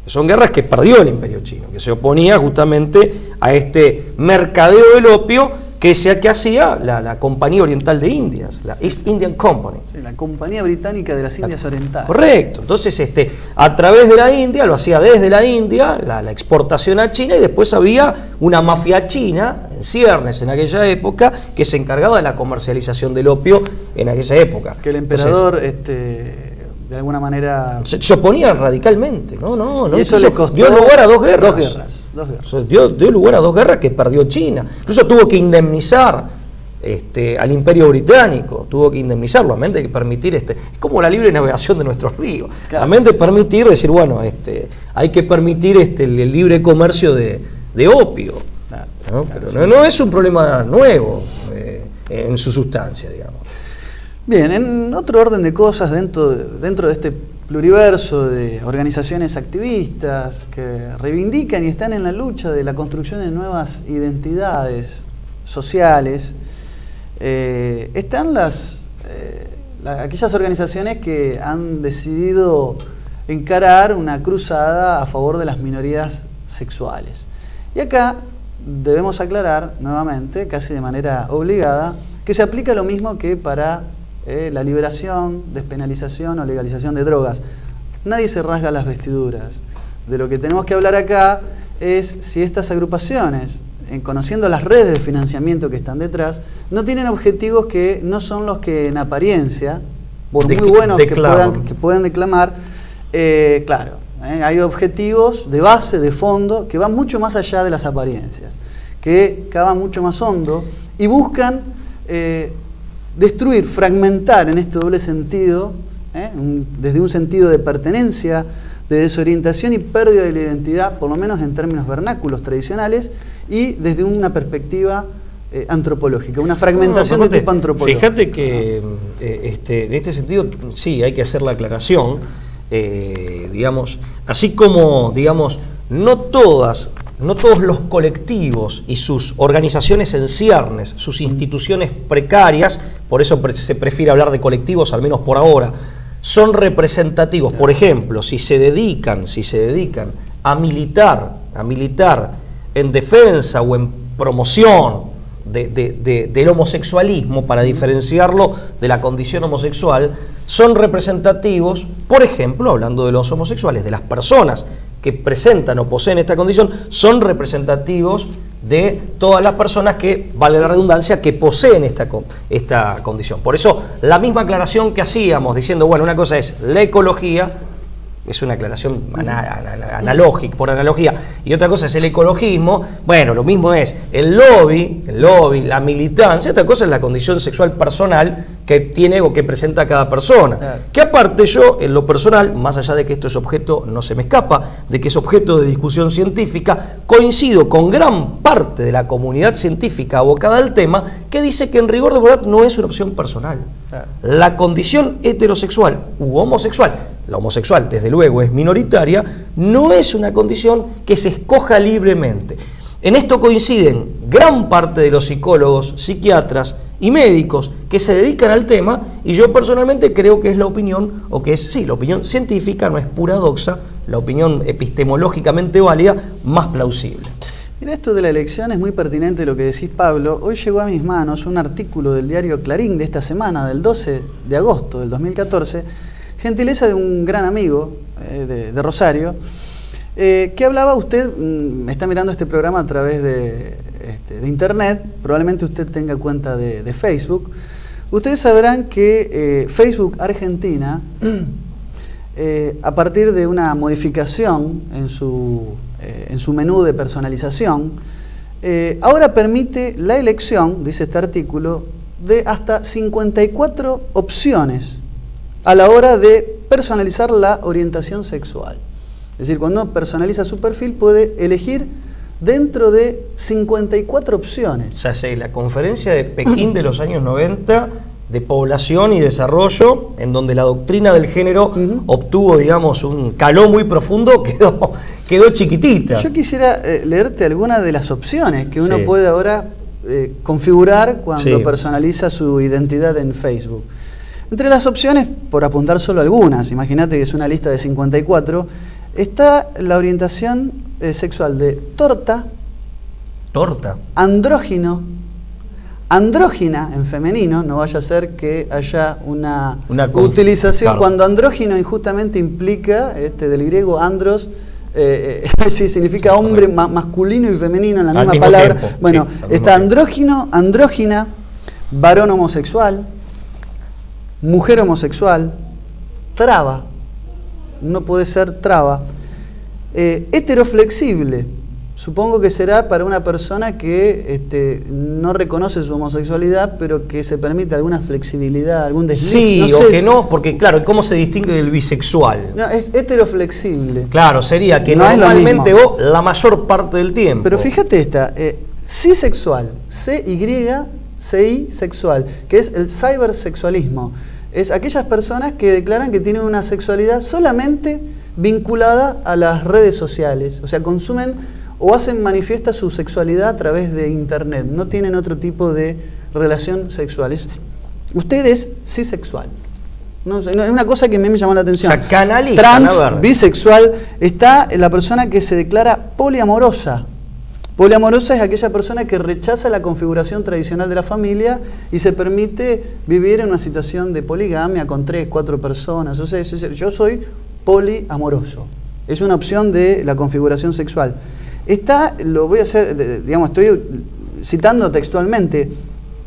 S2: Son guerras que perdió el Imperio Chino, que se oponía justamente a este mercadeo del opio que hacía la Compañía Oriental de Indias, la East Indian Company.
S1: Sí, la Compañía Británica de las Indias Orientales.
S2: Correcto. Entonces, a través de la India, lo hacía desde la India, la exportación a China, y después había una mafia china, en ciernes en aquella época, que se encargaba de la comercialización del opio en aquella época.
S1: Que el emperador, de alguna manera...
S2: Se oponía radicalmente, ¿no?
S1: Y eso le costó...
S2: Dio lugar a dos guerras.
S1: Dos guerras.
S2: O sea, dio lugar a dos guerras que perdió China. Incluso tuvo que indemnizar al Imperio Británico, tuvo que indemnizarlo, a mente de permitir, es como la libre navegación de nuestros ríos, claro. A mente de permitir, decir, bueno, hay que permitir el libre comercio de opio, claro, ¿no? Claro, pero sí. No es un problema nuevo en su sustancia, digamos.
S1: Bien, en otro orden de cosas, dentro de este pluriverso de organizaciones activistas que reivindican y están en la lucha de la construcción de nuevas identidades sociales, están aquellas organizaciones que han decidido encarar una cruzada a favor de las minorías sexuales. Y acá debemos aclarar nuevamente, casi de manera obligada, que se aplica lo mismo que para la liberación, despenalización o legalización de drogas. Nadie se rasga las vestiduras. De lo que tenemos que hablar acá es si estas agrupaciones, conociendo las redes de financiamiento que están detrás, no tienen objetivos que no son los que en apariencia, por muy buenos que puedan declamar, claro, hay objetivos de base, de fondo, que van mucho más allá de las apariencias, que cavan mucho más hondo y buscan destruir, fragmentar en este doble sentido, desde un sentido de pertenencia, de desorientación y pérdida de la identidad, por lo menos en términos vernáculos tradicionales, y desde una perspectiva antropológica, una fragmentación de tipo antropológico.
S2: Fíjate que en este sentido sí hay que hacer la aclaración, digamos, así como, digamos, no todos los colectivos y sus organizaciones en ciernes, sus instituciones precarias, por eso se prefiere hablar de colectivos, al menos por ahora, son representativos. Por ejemplo, si se dedican a militar en defensa o en promoción del homosexualismo, para diferenciarlo de la condición homosexual, son representativos, por ejemplo, hablando de los homosexuales, de las personas que presentan o poseen esta condición, son representativos de todas las personas que, vale la redundancia, que poseen esta condición. Por eso, la misma aclaración que hacíamos, diciendo, bueno, una cosa es la ecología, es una aclaración analógica, por analogía, y otra cosa es el ecologismo. Bueno, lo mismo es el lobby, la militancia, otra cosa es la condición sexual personal que tiene o que presenta cada persona. Claro. Que aparte yo, en lo personal, más allá de que esto es objeto, no se me escapa, de que es objeto de discusión científica, coincido con gran parte de la comunidad científica abocada al tema, que dice que en rigor de verdad no es una opción personal. Claro. La condición heterosexual u homosexual, la homosexual desde luego es minoritaria, no es una condición que se escoja libremente. En esto coinciden gran parte de los psicólogos, psiquiatras y médicos que se dedican al tema, y yo personalmente creo que es la opinión, o que es, sí, la opinión científica, no es pura doxa, la opinión epistemológicamente válida, más plausible.
S1: Mira, esto de la elección es muy pertinente lo que decís, Pablo. Hoy llegó a mis manos un artículo del diario Clarín de esta semana, del 12 de agosto del 2014, gentileza de un gran amigo de Rosario, que hablaba. Usted me está mirando este programa a través de internet, probablemente usted tenga cuenta de Facebook. Ustedes sabrán que Facebook Argentina, a partir de una modificación en su menú de personalización, ahora permite la elección, dice este artículo, de hasta 54 opciones a la hora de personalizar la orientación sexual. Es decir, cuando uno personaliza su perfil puede elegir dentro de 54 opciones.
S2: O sea, la conferencia de Pekín de los años 90 de población y desarrollo, en donde la doctrina del género obtuvo, digamos, un caló muy profundo, quedó chiquitita.
S1: Yo quisiera leerte algunas de las opciones que uno puede ahora configurar cuando personaliza su identidad en Facebook. Entre las opciones, por apuntar solo algunas, imagínate que es una lista de 54, está la orientación sexual de torta, andrógino, andrógina en femenino, no vaya a ser que haya una utilización, claro. Cuando andrógino injustamente implica, del griego andros, sí, significa hombre masculino y femenino en la misma palabra. Tiempo. Bueno, sí, está andrógino, andrógina, varón homosexual, mujer homosexual, traba, no puede ser traba, heteroflexible, supongo que será para una persona que no reconoce su homosexualidad, pero que se permite alguna flexibilidad, algún desliz.
S2: Sí, no sé, o que no, porque claro, ¿cómo se distingue del bisexual?
S1: No, es heteroflexible.
S2: Claro, sería que no normalmente o la mayor parte del tiempo.
S1: Pero fíjate esta, cisexual, CI sexual, que es el cibersexualismo. Es aquellas personas que declaran que tienen una sexualidad solamente vinculada a las redes sociales, o sea, consumen o hacen manifiesta su sexualidad a través de internet, no tienen otro tipo de relación sexual. Usted es cisexual. No, es una cosa que a mí me llamó la atención.
S2: O sea, canalizan,
S1: trans, bisexual, está la persona que se declara poliamorosa. Poliamorosa es aquella persona que rechaza la configuración tradicional de la familia y se permite vivir en una situación de poligamia con 3, 4 personas. O sea, yo soy poliamoroso. Es una opción de la configuración sexual. Lo voy a hacer, digamos, estoy citando textualmente,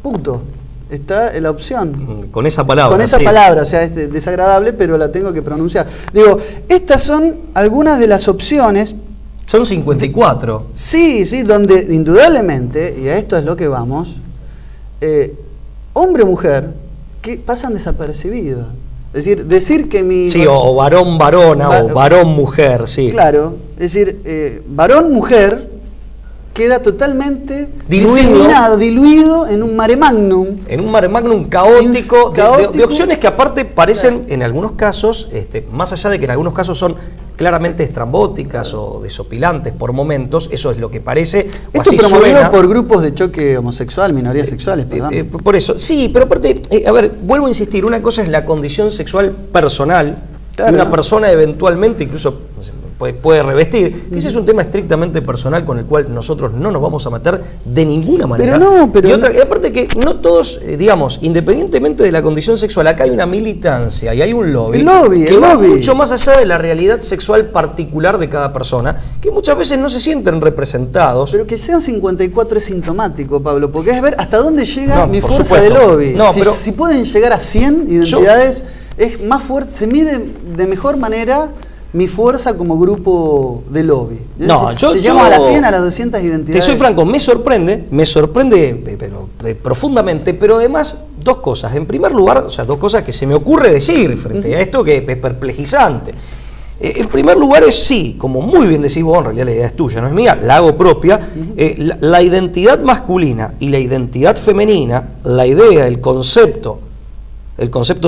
S1: puto. Está la opción.
S2: Con esa palabra.
S1: Con esa palabra, o sea, es desagradable, pero la tengo que pronunciar. Digo, estas son algunas de las opciones.
S2: Son 54.
S1: Sí, donde indudablemente, y a esto es lo que vamos, hombre o mujer, que pasan desapercibidos. Es decir que mi...
S2: Sí, o varón-varona, o varón-mujer, sí.
S1: Claro, es decir, varón-mujer queda totalmente diluido en un mare magnum.
S2: En un mare magnum caótico, de opciones que aparte parecen, en algunos casos, más allá de que en algunos casos son claramente estrambóticas o desopilantes por momentos, eso es lo que parece.
S1: Esto promovido por grupos de choque homosexual, minorías sexuales, perdón.
S2: Por eso, sí, pero aparte, a ver, vuelvo a insistir, una cosa es la condición sexual personal, claro, que una persona eventualmente incluso puede revestir, que ese es un tema estrictamente personal con el cual nosotros no nos vamos a meter de ninguna manera. Y aparte que no todos, digamos, independientemente de la condición sexual, acá hay una militancia y hay un lobby, que va mucho más allá de la realidad sexual particular de cada persona, que muchas veces no se sienten representados.
S1: Pero que sean 54 es sintomático, Pablo, porque es ver hasta dónde llega mi fuerza de lobby. Si pueden llegar a 100 identidades, es más fuerte, se mide de mejor manera mi fuerza como grupo de lobby. Si llegamos a las 100, a las 200 identidades...
S2: Te soy franco, me sorprende, pero profundamente, pero además dos cosas. En primer lugar, o sea, dos cosas que se me ocurre decir frente a esto que es perplejizante. En primer lugar es sí, como muy bien decís vos, en realidad la idea es tuya, no es mía, la hago propia, la identidad masculina y la identidad femenina, la idea, el concepto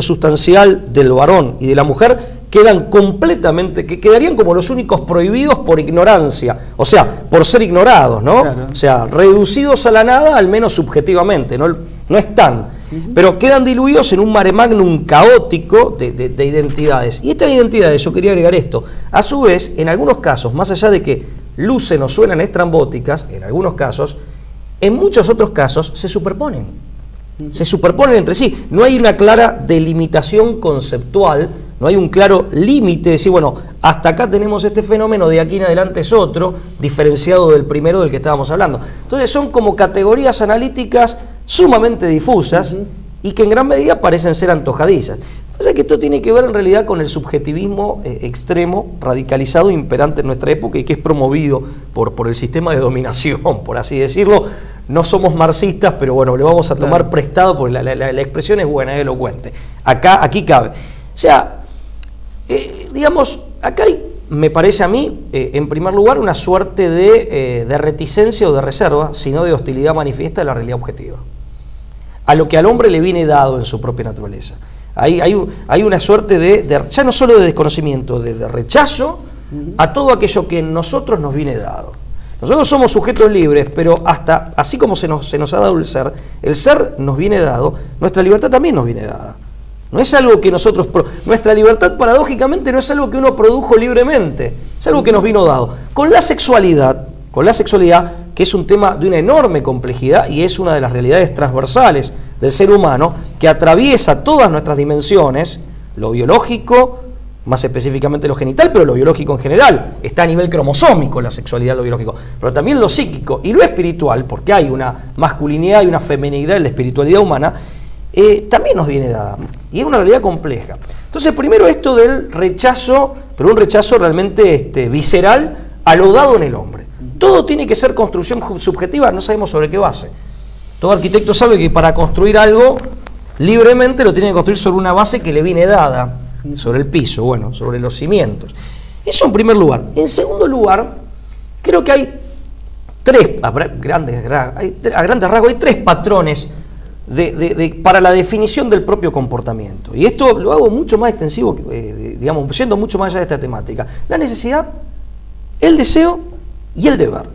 S2: sustancial del varón y de la mujer quedan completamente, que quedarían como los únicos prohibidos por ignorancia, o sea, por ser ignorados, ¿no? Claro. O sea, reducidos a la nada, al menos subjetivamente, no están, pero quedan diluidos en un mare magnum caótico de identidades. Y estas identidades, yo quería agregar esto, a su vez, en algunos casos, más allá de que lucen o suenan estrambóticas, en algunos casos, en muchos otros casos se superponen. Se superponen entre sí. No hay una clara delimitación conceptual, no hay un claro límite de decir, bueno, hasta acá tenemos este fenómeno, de aquí en adelante es otro, diferenciado del primero del que estábamos hablando. Entonces son como categorías analíticas sumamente difusas y que en gran medida parecen ser antojadizas. O sea que esto tiene que ver en realidad con el subjetivismo extremo, radicalizado, imperante en nuestra época y que es promovido por el sistema de dominación, por así decirlo. No somos marxistas, pero bueno, le vamos a tomar prestado porque la expresión es buena, es elocuente. Aquí cabe. O sea, digamos, acá hay, me parece a mí, en primer lugar, una suerte de reticencia o de reserva, sino de hostilidad manifiesta de la realidad objetiva, a lo que al hombre le viene dado en su propia naturaleza. Hay una suerte de ya no solo de desconocimiento, de rechazo a todo aquello que en nosotros nos viene dado. Nosotros somos sujetos libres, pero hasta así como se nos ha dado el ser nos viene dado, nuestra libertad también nos viene dada. No es algo que nosotros... Nuestra libertad, paradójicamente, no es algo que uno produjo libremente. Es algo que nos vino dado. Con la sexualidad, que es un tema de una enorme complejidad y es una de las realidades transversales del ser humano, que atraviesa todas nuestras dimensiones, lo biológico, más específicamente lo genital, pero lo biológico en general. Está a nivel cromosómico la sexualidad, lo biológico, pero también lo psíquico y lo espiritual, porque hay una masculinidad y una feminidad en la espiritualidad humana, también nos viene dada, y es una realidad compleja. Entonces, primero esto del rechazo, pero un rechazo realmente visceral a lo dado en el hombre. Todo tiene que ser construcción subjetiva, no sabemos sobre qué base. Todo arquitecto sabe que para construir algo libremente lo tiene que construir sobre una base que le viene dada, sobre el piso, bueno, sobre los cimientos. Eso en primer lugar. En segundo lugar, creo que hay a grandes rasgos, hay tres patrones para la definición del propio comportamiento. Y esto lo hago mucho más extensivo, digamos, yendo mucho más allá de esta temática. La necesidad, el deseo y el deber.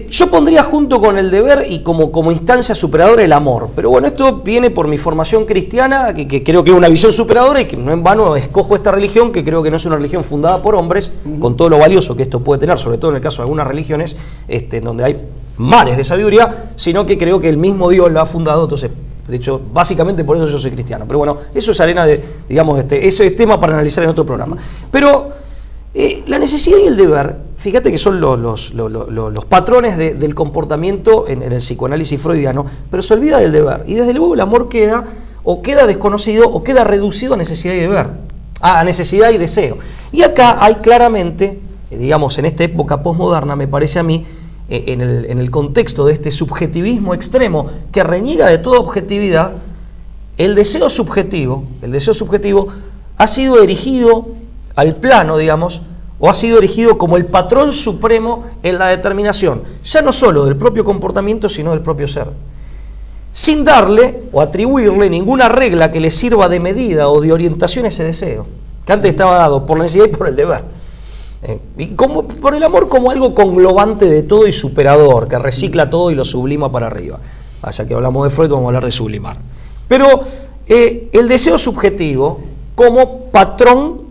S2: Yo pondría junto con el deber y como instancia superadora el amor. Pero bueno, esto viene por mi formación cristiana, que creo que es una visión superadora y que no en vano escojo esta religión, que creo que no es una religión fundada por hombres, con todo lo valioso que esto puede tener, sobre todo en el caso de algunas religiones, donde hay mares de sabiduría, sino que creo que el mismo Dios la ha fundado. Entonces, de hecho, básicamente por eso yo soy cristiano. Pero bueno, eso es arena de, digamos, eso es tema para analizar en otro programa. Pero la necesidad y el deber, fíjate que son los patrones del comportamiento en el psicoanálisis freudiano, pero se olvida del deber. Y desde luego el amor queda desconocido o queda reducido a necesidad y deber, a necesidad y deseo. Y acá hay claramente, digamos, en esta época posmoderna, me parece a mí, en el contexto de este subjetivismo extremo que reniega de toda objetividad, el deseo subjetivo ha sido erigido al plano, digamos, o ha sido erigido como el patrón supremo en la determinación, ya no solo del propio comportamiento, sino del propio ser, sin darle o atribuirle ninguna regla que le sirva de medida o de orientación a ese deseo, que antes estaba dado por la necesidad y por el deber. Y por el amor como algo conglobante de todo y superador, que recicla todo y lo sublima para arriba. Ya que hablamos de Freud, vamos a hablar de sublimar. Pero el deseo subjetivo como patrón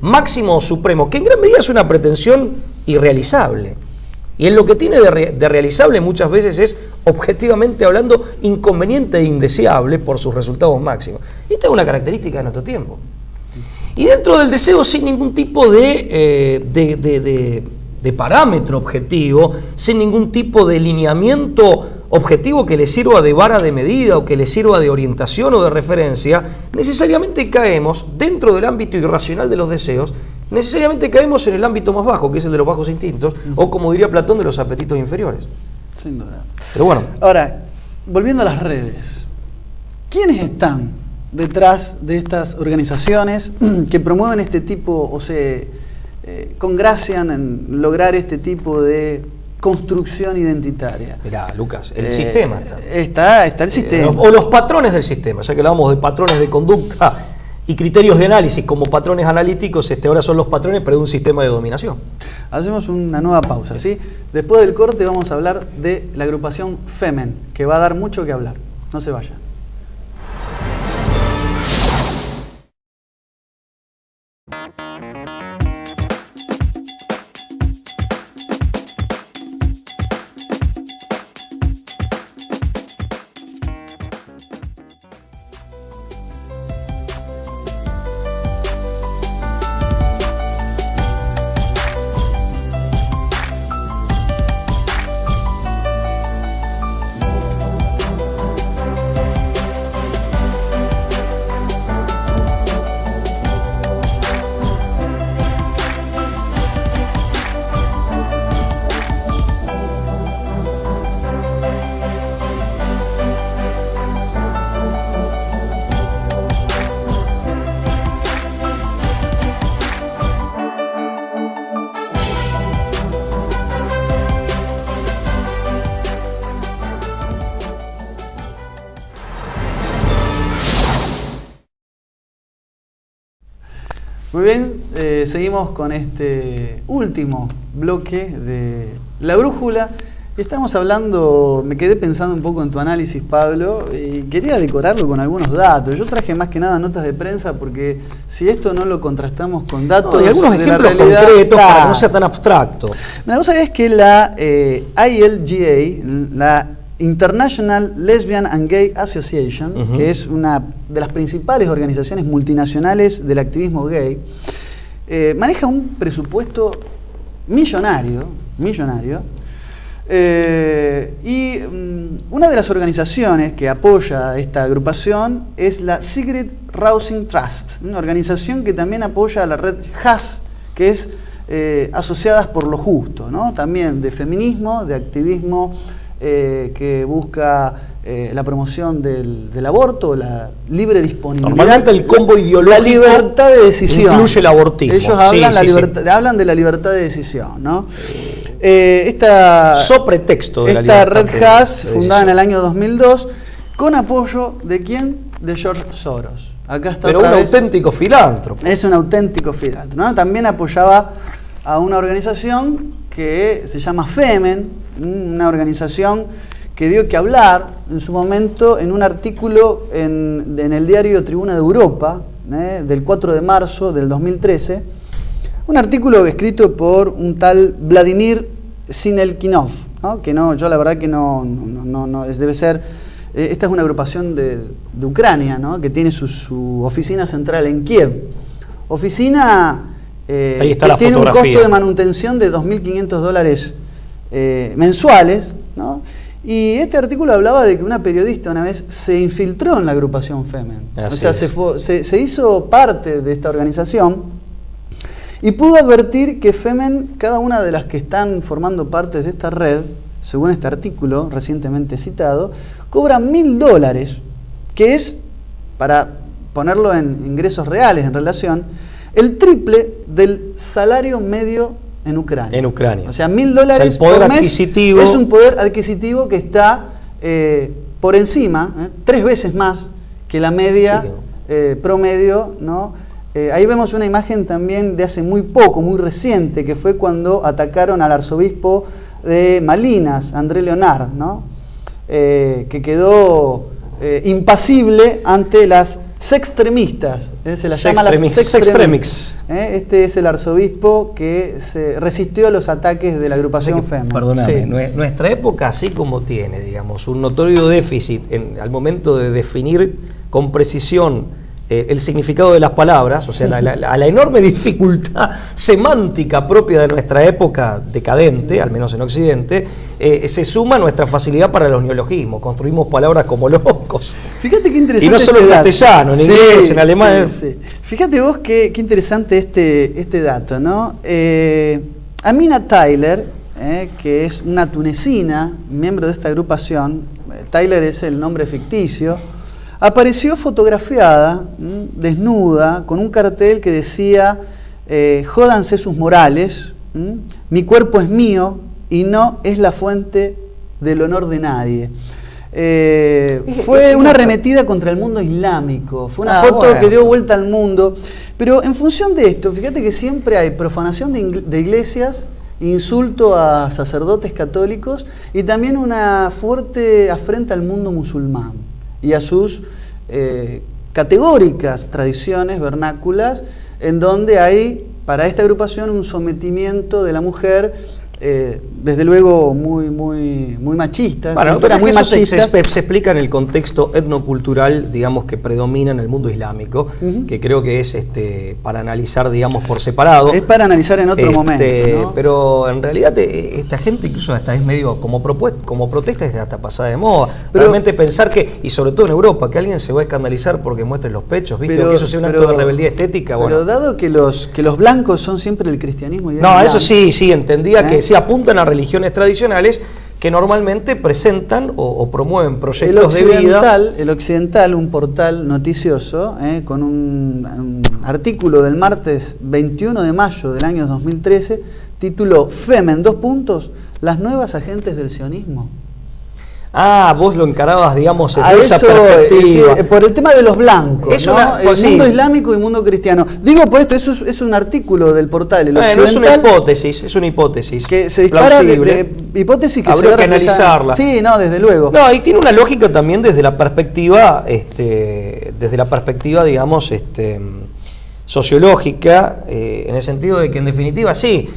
S2: máximo o supremo, que en gran medida es una pretensión irrealizable. Y en lo que tiene de realizable muchas veces es, objetivamente hablando, inconveniente e indeseable por sus resultados máximos. Esta es una característica de nuestro tiempo. Y dentro del deseo, sin ningún tipo de parámetro objetivo, sin ningún tipo de lineamiento objetivo que le sirva de vara de medida o que le sirva de orientación o de referencia, necesariamente caemos, dentro del ámbito irracional de los deseos, necesariamente caemos en el ámbito más bajo, que es el de los bajos instintos, o como diría Platón, de los apetitos inferiores.
S1: Sin duda.
S2: Pero bueno.
S1: Ahora, volviendo a las redes, ¿quiénes están detrás de estas organizaciones que promueven este tipo o se congracian en lograr este tipo de construcción identitaria?
S2: Mirá, Lucas, el sistema
S1: está el sistema.
S2: O los patrones del sistema, ya que hablamos de patrones de conducta y criterios de análisis como patrones analíticos, ahora son los patrones, pero de un sistema de dominación.
S1: Hacemos una nueva pausa, ¿sí? Después del corte vamos a hablar de la agrupación Femen, que va a dar mucho que hablar. No se vaya. Muy bien, seguimos con este último bloque de La Brújula Estamos hablando, me quedé pensando un poco en tu análisis, Pablo, y quería decorarlo con algunos datos. Yo traje más que nada notas de prensa porque si esto no lo contrastamos con datos
S2: y algunos
S1: de
S2: ejemplos
S1: la realidad,
S2: concretos para que no sea tan abstracto.
S1: La cosa es que la ILGA, la International Lesbian and Gay Association, que es una de las principales organizaciones multinacionales del activismo gay, maneja un presupuesto millonario, y una de las organizaciones que apoya a esta agrupación es la Sigrid Rousing Trust, una organización que también apoya a la red HAS, que es Asociadas por lo Justo, ¿no? También de feminismo, de activismo que busca la promoción del aborto, la libre disponibilidad.
S2: Normalmente el combo ideológico,
S1: la libertad de decisión.
S2: Incluye el abortismo.
S1: Ellos hablan de la libertad de decisión, ¿no?
S2: So pretexto de la
S1: esta
S2: libertad
S1: red HAS, fundada en el año 2002, con apoyo ¿de quién? De George Soros. Acá está.
S2: Pero un auténtico filántropo.
S1: Es un auténtico filántropo, ¿no? También apoyaba a una organización que se llama Femen, una organización que dio que hablar en su momento en un artículo en el diario Tribuna de Europa, del 4 de marzo del 2013, un artículo escrito por un tal Vladimir Sinelkinov, ¿no? Que no, yo la verdad que no debe ser, esta es una agrupación de Ucrania, ¿no? Que tiene su oficina central en Kiev. Oficina
S2: ahí está
S1: que
S2: la
S1: tiene un
S2: fotografía.
S1: costo de manutención de $2.500 mensuales, ¿no? Y este artículo hablaba de que una periodista una vez se infiltró en la agrupación Femen. O sea, se hizo parte de esta organización y pudo advertir que Femen, cada una de las que están formando parte de esta red, según este artículo recientemente citado, cobra $1.000, que es, para ponerlo en ingresos reales en relación, el triple del salario medio en Ucrania.
S2: En Ucrania.
S1: O sea, $1.000
S2: el poder
S1: por mes
S2: adquisitivo
S1: es un poder adquisitivo que está por encima, 3 veces más que la media promedio, ¿no? Ahí vemos una imagen también de hace muy poco, muy reciente, que fue cuando atacaron al arzobispo de Malinas, André Leonard, ¿no? Que quedó impasible ante las sextremistas, se las llama las sextremix. Este es el arzobispo que se resistió a los ataques de la agrupación Femen.
S2: Perdóname, nuestra época, así como tiene, digamos, un notorio déficit al momento de definir con precisión el significado de las palabras, o sea, a la enorme dificultad semántica propia de nuestra época decadente, al menos en Occidente, se suma nuestra facilidad para los neologismos. Construimos palabras como locos.
S1: Fíjate qué interesante.
S2: Y no solo en castellano, en inglés, en alemán.
S1: Sí. Fíjate vos qué interesante este dato, ¿no? Amina Tyler, que es una tunecina, miembro de esta agrupación, Tyler es el nombre ficticio, apareció fotografiada, desnuda, con un cartel que decía, jódanse sus morales, mi cuerpo es mío y no es la fuente del honor de nadie. Fue una arremetida contra el mundo islámico, fue una foto que dio vuelta al mundo, pero en función de esto, fíjate que siempre hay profanación de iglesias, insulto a sacerdotes católicos y también una fuerte afrenta al mundo musulmán y a sus categóricas tradiciones vernáculas, en donde hay para esta agrupación un sometimiento de la mujer, desde luego muy machista.
S2: Bueno, muy machistas. Se explica en el contexto etnocultural, digamos, que predomina en el mundo islámico, que creo que es para analizar, digamos, por separado.
S1: Es para analizar en otro momento, ¿no?
S2: Pero en realidad esta gente incluso hasta es medio como protesta, es hasta pasada de moda. Pero, realmente pensar que, y sobre todo en Europa, que alguien se va a escandalizar porque muestre los pechos, ¿viste? Que eso sea un acto de rebeldía estética.
S1: Pero dado que los blancos son siempre el cristianismo y el
S2: islam, eso sí, entendía que se apuntan a religiones tradicionales que normalmente presentan o promueven proyectos de vida.
S1: El Occidental, un portal noticioso, con un artículo del martes 21 de mayo del año 2013, tituló Femen, las nuevas agentes del sionismo.
S2: Ah, vos lo encarabas, digamos,
S1: A
S2: desde esa
S1: eso,
S2: perspectiva.
S1: por el tema de los blancos,
S2: Es
S1: ¿no?
S2: una-
S1: El
S2: sí.
S1: mundo islámico y mundo cristiano. Digo por esto, eso es un artículo del portal El
S2: Bueno,
S1: Occidental,
S2: es una hipótesis.
S1: que se dispara
S2: plausible.
S1: de hipótesis que
S2: Habría
S1: se ve
S2: que
S1: reflejada.
S2: analizarla.
S1: Sí, no, desde luego.
S2: No, y tiene una lógica también desde la perspectiva, digamos, sociológica, en el sentido de que en definitiva sí,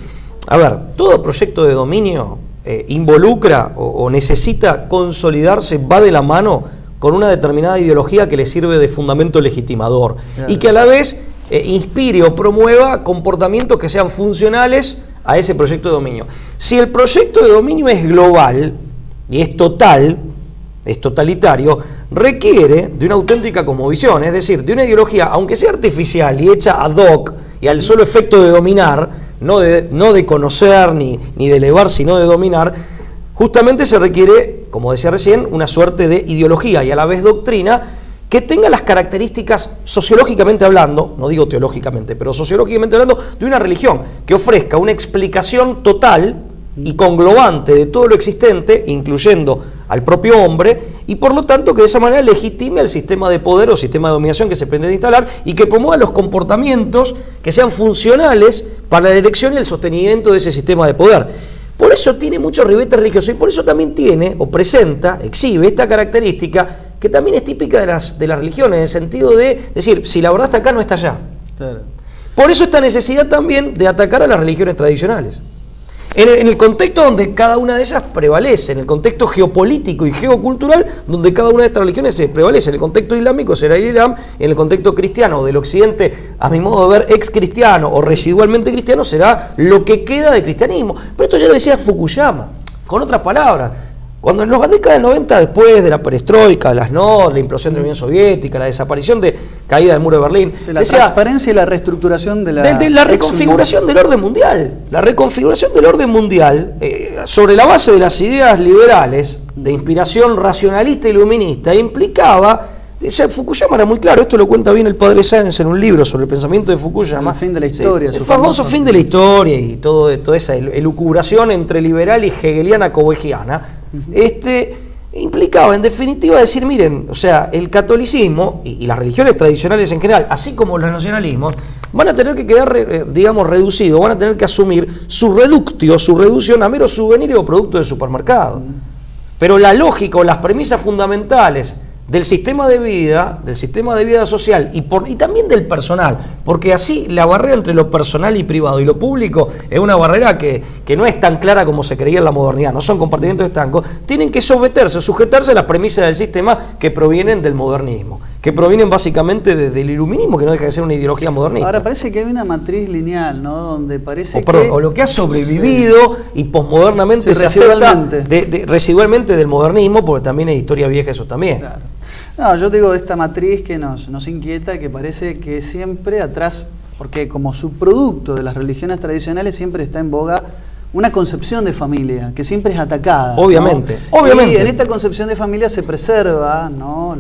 S2: a ver, todo proyecto de dominio involucra o necesita consolidarse, va de la mano con una determinada ideología que le sirve de fundamento legitimador,
S1: Claro.
S2: y que a la vez inspire o promueva comportamientos que sean funcionales a ese proyecto de dominio. Si el proyecto de dominio es global y es total, es totalitario, requiere de una auténtica cosmovisión, es decir, de una ideología, aunque sea artificial y hecha ad hoc y al solo efecto de dominar, no de conocer ni de elevar, sino de dominar, justamente se requiere, como decía recién, una suerte de ideología y a la vez doctrina que tenga las características sociológicamente hablando, no digo teológicamente, pero sociológicamente hablando, de una religión que ofrezca una explicación total y conglobante de todo lo existente, incluyendo al propio hombre, y por lo tanto que de esa manera legitime el sistema de poder o sistema de dominación que se pretende instalar y que promueva los comportamientos que sean funcionales para la erección y el sostenimiento de ese sistema de poder. Por eso tiene muchos ribetes religiosos y por eso también tiene o presenta, exhibe esta característica que también es típica de las religiones, en el sentido de decir, si la verdad está acá, no está allá.
S1: Claro.
S2: Por eso esta necesidad también de atacar a las religiones tradicionales. En el contexto donde cada una de ellas prevalece, en el contexto geopolítico y geocultural donde cada una de estas religiones se prevalece, en el contexto islámico será el Islam, en el contexto cristiano del occidente, a mi modo de ver, ex cristiano o residualmente cristiano, será lo que queda de cristianismo. Pero esto ya lo decía Fukuyama, con otras palabras. Cuando en las décadas del 90, después de la perestroika, la implosión de la Unión Soviética, la desaparición de caída del muro de Berlín,
S1: La
S2: decía,
S1: transparencia y la reestructuración de
S2: de la reconfiguración del orden mundial. La reconfiguración del orden mundial, sobre la base de las ideas liberales, de inspiración racionalista y iluminista, implicaba, o sea, Fukuyama era muy claro, esto lo cuenta bien el padre Sáenz en un libro sobre el pensamiento de Fukuyama.
S1: El fin de la historia.
S2: Sí, el famoso fin de la historia y toda esa elucubración entre liberal y hegeliana covegiana, implicaba en definitiva decir, miren, o sea, el catolicismo y las religiones tradicionales en general, así como los nacionalismos, van a tener que quedar, digamos, reducidos, van a tener que asumir su reductio, su reducción a mero souvenir o producto de supermercado. Pero la lógica o las premisas fundamentales del sistema de vida social y también del personal, porque así la barrera entre lo personal y privado y lo público es una barrera que no es tan clara como se creía en la modernidad, no son compartimentos estancos, tienen que sujetarse a las premisas del sistema que provienen del modernismo, que provienen básicamente del iluminismo, que no deja de ser una ideología modernista.
S1: Ahora parece que hay una matriz lineal, ¿no? Donde parece
S2: o lo que ha sobrevivido y posmodernamente
S1: Sí,
S2: se acepta
S1: residualmente.
S2: residualmente del modernismo, porque también es historia vieja eso también.
S1: Claro. No, yo digo esta matriz que nos inquieta, que parece que siempre atrás, porque como subproducto de las religiones tradicionales siempre está en boga una concepción de familia, que siempre es atacada.
S2: Obviamente,
S1: ¿no?
S2: obviamente.
S1: Y en esta concepción de familia se preserva, ¿no?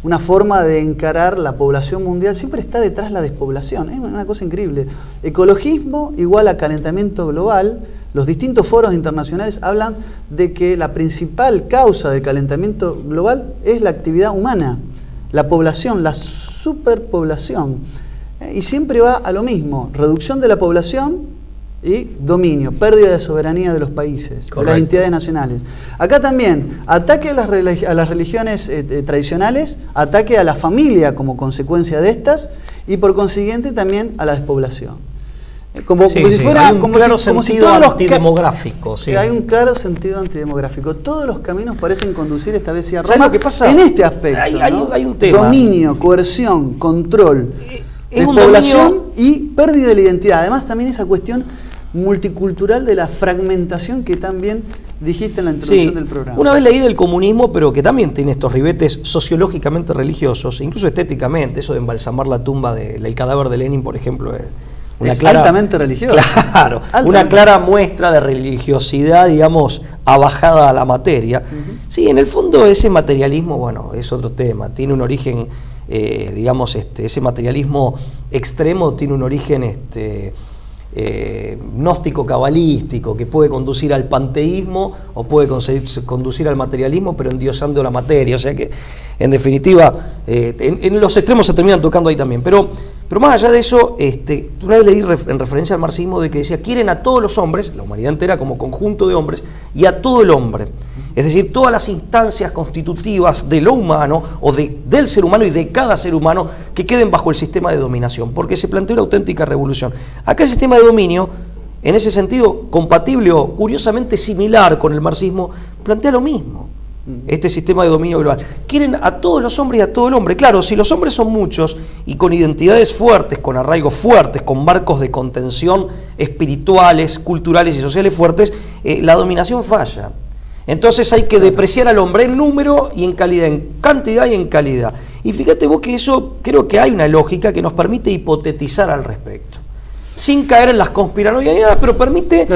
S1: Una forma de encarar la población mundial, siempre está detrás la despoblación, es una cosa increíble. Ecologismo igual a calentamiento global. Los distintos foros internacionales hablan de que la principal causa del calentamiento global es la actividad humana, la población, la superpoblación. Y siempre va a lo mismo, reducción de la población y dominio, pérdida de soberanía de los países, de las entidades nacionales. Acá también, ataque a las religiones tradicionales, ataque a la familia como consecuencia de estas y por consiguiente también a la despoblación. Como si fuera,
S2: hay un claro sentido antidemográfico. Sí.
S1: Hay un claro sentido antidemográfico. Todos los caminos parecen conducir esta vez a Roma.
S2: ¿Sabes lo que pasa?
S1: En este aspecto.
S2: Hay un tema.
S1: Dominio, coerción, control, despoblación y pérdida de la identidad. Además también esa cuestión multicultural de la fragmentación que también dijiste en la introducción del programa.
S2: Una vez leí del comunismo, pero que también tiene estos ribetes sociológicamente religiosos, incluso estéticamente, eso de embalsamar la tumba del cadáver de Lenin, por ejemplo,
S1: altamente religioso.
S2: Claro, una clara muestra de religiosidad, digamos, abajada a la materia. Sí, en el fondo ese materialismo, bueno, es otro tema, tiene un origen, digamos, ese materialismo extremo tiene un origen gnóstico cabalístico que puede conducir al panteísmo o puede conducir al materialismo, pero endiosando la materia. O sea que, en definitiva, en los extremos se terminan tocando ahí también. Pero más allá de eso, una vez leí en referencia al marxismo de que decía, quieren a todos los hombres, la humanidad entera como conjunto de hombres, y a todo el hombre. Es decir, todas las instancias constitutivas de lo humano, o del ser humano y de cada ser humano, que queden bajo el sistema de dominación, porque se plantea una auténtica revolución. Acá el sistema de dominio, en ese sentido, compatible o curiosamente similar con el marxismo, plantea lo mismo. Este sistema de dominio global. Quieren a todos los hombres y a todo el hombre. Claro, si los hombres son muchos y con identidades fuertes, con arraigos fuertes, con marcos de contención espirituales, culturales y sociales fuertes, la dominación falla. Entonces hay que depreciar al hombre en número y en calidad, en cantidad y en calidad. Y fíjate vos que eso, creo que hay una lógica que nos permite hipotetizar al respecto. Sin caer en las conspiranoias, pero permite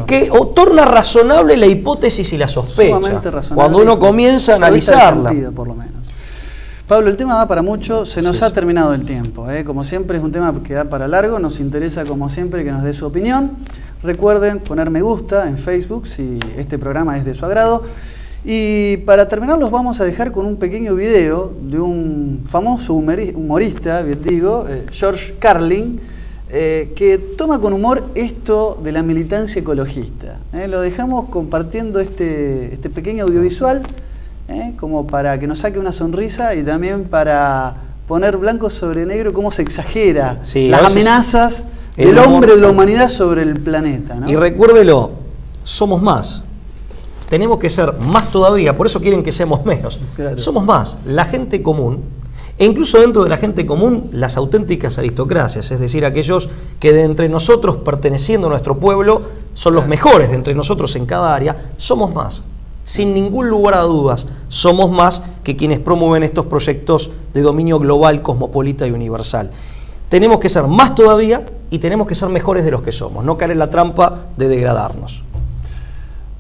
S2: que o torna razonable la hipótesis y la sospecha. Cuando uno comienza a analizarla.
S1: Sentido, por lo menos. Pablo, el tema da para mucho, se nos ha terminado el tiempo. Como siempre es un tema que da para largo, nos interesa como siempre que nos dé su opinión. Recuerden poner me gusta en Facebook si este programa es de su agrado. Y para terminar los vamos a dejar con un pequeño video de un famoso humorista, bien digo, George Carlin, que toma con humor esto de la militancia ecologista. Lo dejamos compartiendo este pequeño audiovisual como para que nos saque una sonrisa y también para poner blanco sobre negro cómo se exagera las amenazas del hombre, de la humanidad sobre el planeta, ¿no?
S2: Y recuérdelo, somos más. Tenemos que ser más todavía, por eso quieren que seamos menos. Claro. Somos más, la gente común, e incluso dentro de la gente común, las auténticas aristocracias, es decir, aquellos que de entre nosotros, perteneciendo a nuestro pueblo, son los mejores de entre nosotros en cada área, somos más. Sin ningún lugar a dudas, somos más que quienes promueven estos proyectos de dominio global, cosmopolita y universal. Tenemos que ser más todavía y tenemos que ser mejores de los que somos, no caer en la trampa de degradarnos.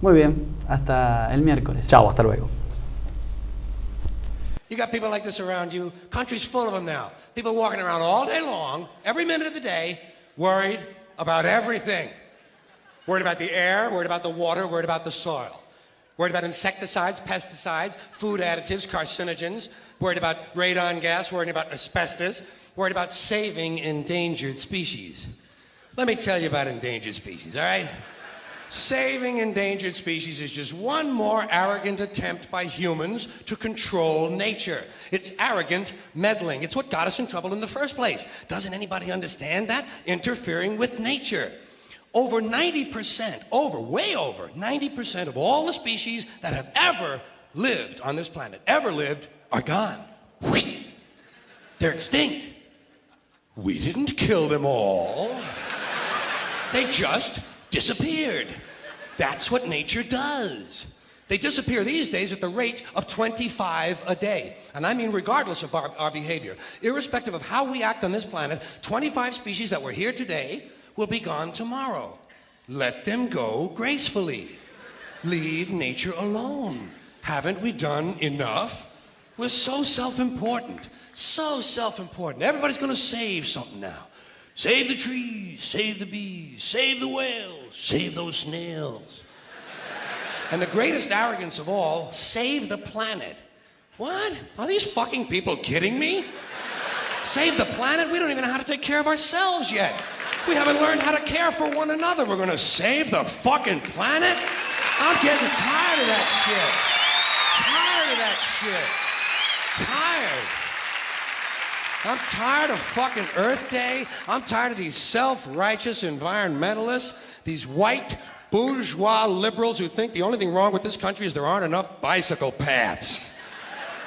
S1: Muy bien, hasta el miércoles.
S2: Chao, hasta luego.
S3: You got people like this around you. Country's full of them now. People walking around all day long, every minute of the day, worried about everything. Worried about the air, worried about the water, worried about the soil. Worried about insecticides, pesticides, food additives, carcinogens. Worried about radon gas, worried about asbestos. Worried about saving endangered species. Let me tell you about endangered species, all right? Saving endangered species is just one more arrogant attempt by humans to control nature. It's arrogant meddling. It's what got us in trouble in the first place. Doesn't anybody understand that? Interfering with nature. Over 90%, way over 90% of all the species that have ever lived on this planet, are gone. They're extinct. We didn't kill them all. They just disappeared. That's what nature does. They disappear these days at the rate of 25 a day. And I mean regardless of our behavior. Irrespective of how we act on this planet, 25 species that were here today will be gone tomorrow. Let them go gracefully. Leave nature alone. Haven't we done enough? We're so self-important. So self-important. Everybody's going to save something now. Save the trees, save the bees, save the whales, save those snails. And the greatest arrogance of all, save the planet. What? Are these fucking people kidding me? Save the planet? We don't even know how to take care of ourselves yet. We haven't learned how to care for one another. We're going to save the fucking planet? I'm getting tired of that shit. Tired of that shit. Tired. I'm tired of fucking Earth Day. I'm tired of these self-righteous environmentalists, these white bourgeois liberals who think the only thing wrong with this country is there aren't enough bicycle paths.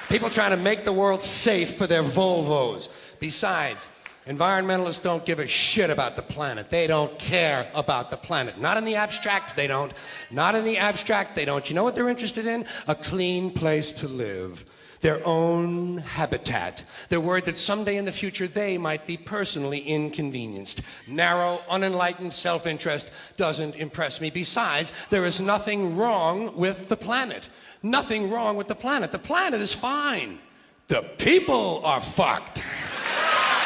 S3: People trying to make the world safe for their Volvos. Besides, environmentalists don't give a shit about the planet. They don't care about the planet. Not in the abstract, they don't. Not in the abstract, they don't. You know what they're interested in? A clean place to live. Their own habitat. They're worried that someday in the future they might be personally inconvenienced. Narrow, unenlightened self-interest doesn't impress me. Besides, there is nothing wrong with the planet. Nothing wrong with the planet. The planet is fine. The people are fucked.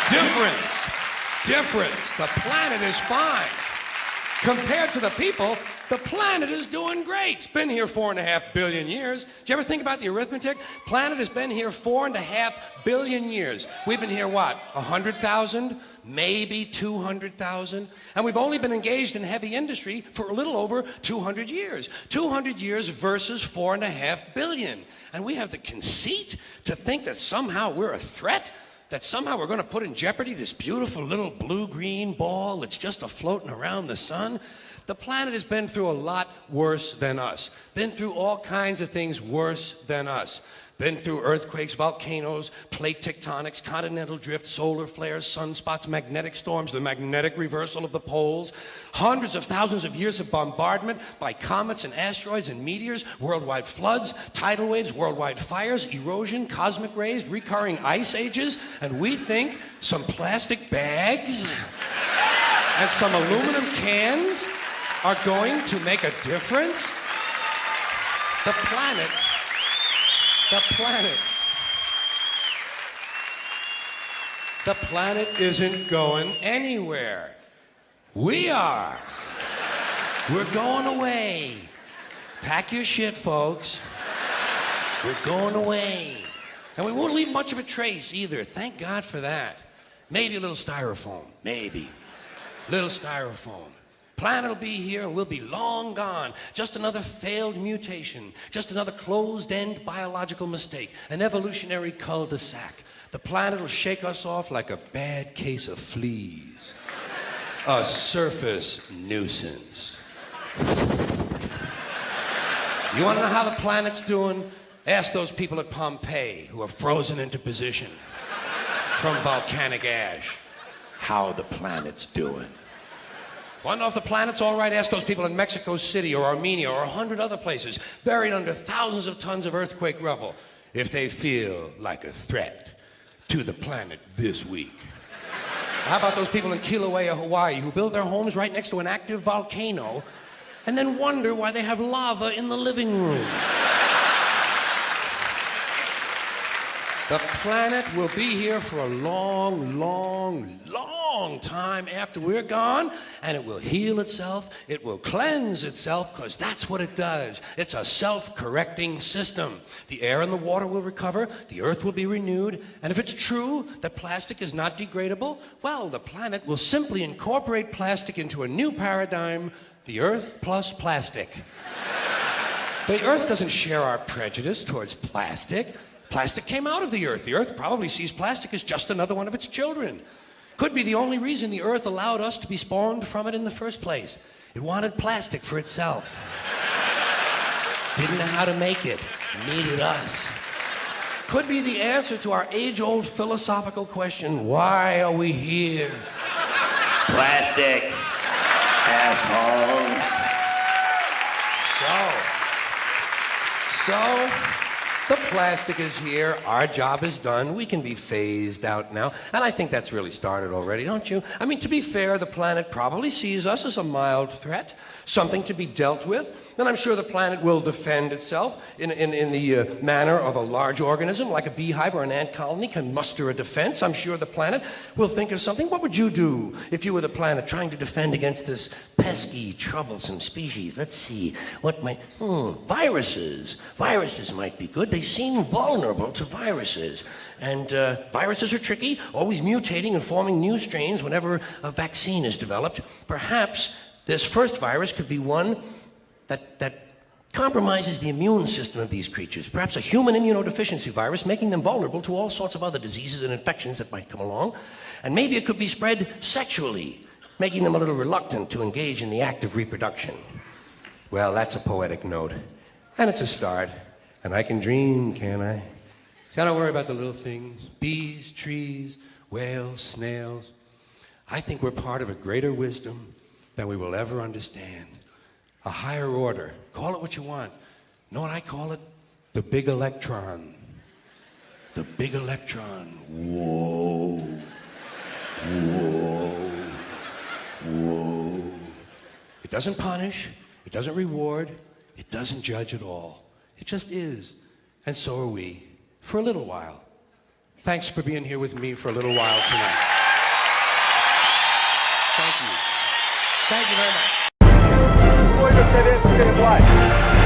S3: Difference. The planet is fine. Compared to the people, the planet is doing great. It's been here 4.5 billion years. Did you ever think about the arithmetic? Planet has been here 4.5 billion years. We've been here, what, 100,000? Maybe 200,000? And we've only been engaged in heavy industry for a little over 200 years. 200 years versus 4.5 billion. And we have the conceit to think that somehow we're a threat? That somehow we're going to put in jeopardy this beautiful little blue-green ball that's just a-floating around the sun? The planet has been through a lot worse than us. Been through all kinds of things worse than us. Been through earthquakes, volcanoes, plate tectonics, continental drift, solar flares, sunspots, magnetic storms, the magnetic reversal of the poles, hundreds of thousands of years of bombardment by comets and asteroids and meteors, worldwide floods, tidal waves, worldwide fires, erosion, cosmic rays, recurring ice ages, and we think some plastic bags and some aluminum cans are going to make a difference? The planet isn't going anywhere. We are. We're going away. Pack your shit, folks. We're going away. And we won't leave much of a trace either. Thank God for that. Maybe a little styrofoam. Maybe. Little styrofoam. Planet will be here and we'll be long gone. Just another failed mutation. Just another closed-end biological mistake. An evolutionary cul-de-sac. The planet will shake us off like a bad case of fleas. A surface nuisance. You want to know how the planet's doing? Ask those people at Pompeii who are frozen into position from volcanic ash how the planet's doing. Want to know if the planet's all right? Ask those people in Mexico City or Armenia or 100 other places buried under thousands of tons of earthquake rubble if they feel like a threat to the planet this week. How about those people in Kilauea, Hawaii, who build their homes right next to an active volcano and then wonder why they have lava in the living room? The planet will be here for a long, long, long time after we're gone, and it will heal itself, it will cleanse itself, because that's what it does. It's a self-correcting system. The air and the water will recover, the earth will be renewed, and if it's true that plastic is not degradable, well, the planet will simply incorporate plastic into a new paradigm, the earth plus plastic. The earth doesn't share our prejudice towards plastic. Plastic came out of the earth. The earth probably sees plastic as just another one of its children. Could be the only reason the earth allowed us to be spawned from it in the first place. It wanted plastic for itself. Didn't know how to make it. Needed us. Could be the answer to our age-old philosophical question, why are we here? Plastic. Assholes. So, the plastic is here, our job is done, we can be phased out now, and I think that's really started already, don't you? I mean, to be fair, the planet probably sees us as a mild threat, something to be dealt with, and I'm sure the planet will defend itself in the manner of a large organism, like a beehive or an ant colony can muster a defense. I'm sure the planet will think of something. What would you do if you were the planet trying to defend against this pesky, troublesome species? Let's see, what might, viruses. Viruses might be good. They seem vulnerable to viruses. And viruses are tricky, always mutating and forming new strains whenever a vaccine is developed. Perhaps this first virus could be one that compromises the immune system of these creatures. Perhaps a human immunodeficiency virus, making them vulnerable to all sorts of other diseases and infections that might come along. And maybe it could be spread sexually, making them a little reluctant to engage in the act of reproduction. Well, that's a poetic note. And it's a start. And I can dream, can't I? See, I don't worry about the little things. Bees, trees, whales, snails. I think we're part of a greater wisdom than we will ever understand. A higher order. Call it what you want. Know what I call it? The big electron. The big electron. Whoa. Whoa. Whoa. It doesn't punish. It doesn't reward. It doesn't judge at all. It just is. And so are we. For a little while. Thanks for being here with me for a little while tonight. Thank you. Thank you very much.
S4: President what?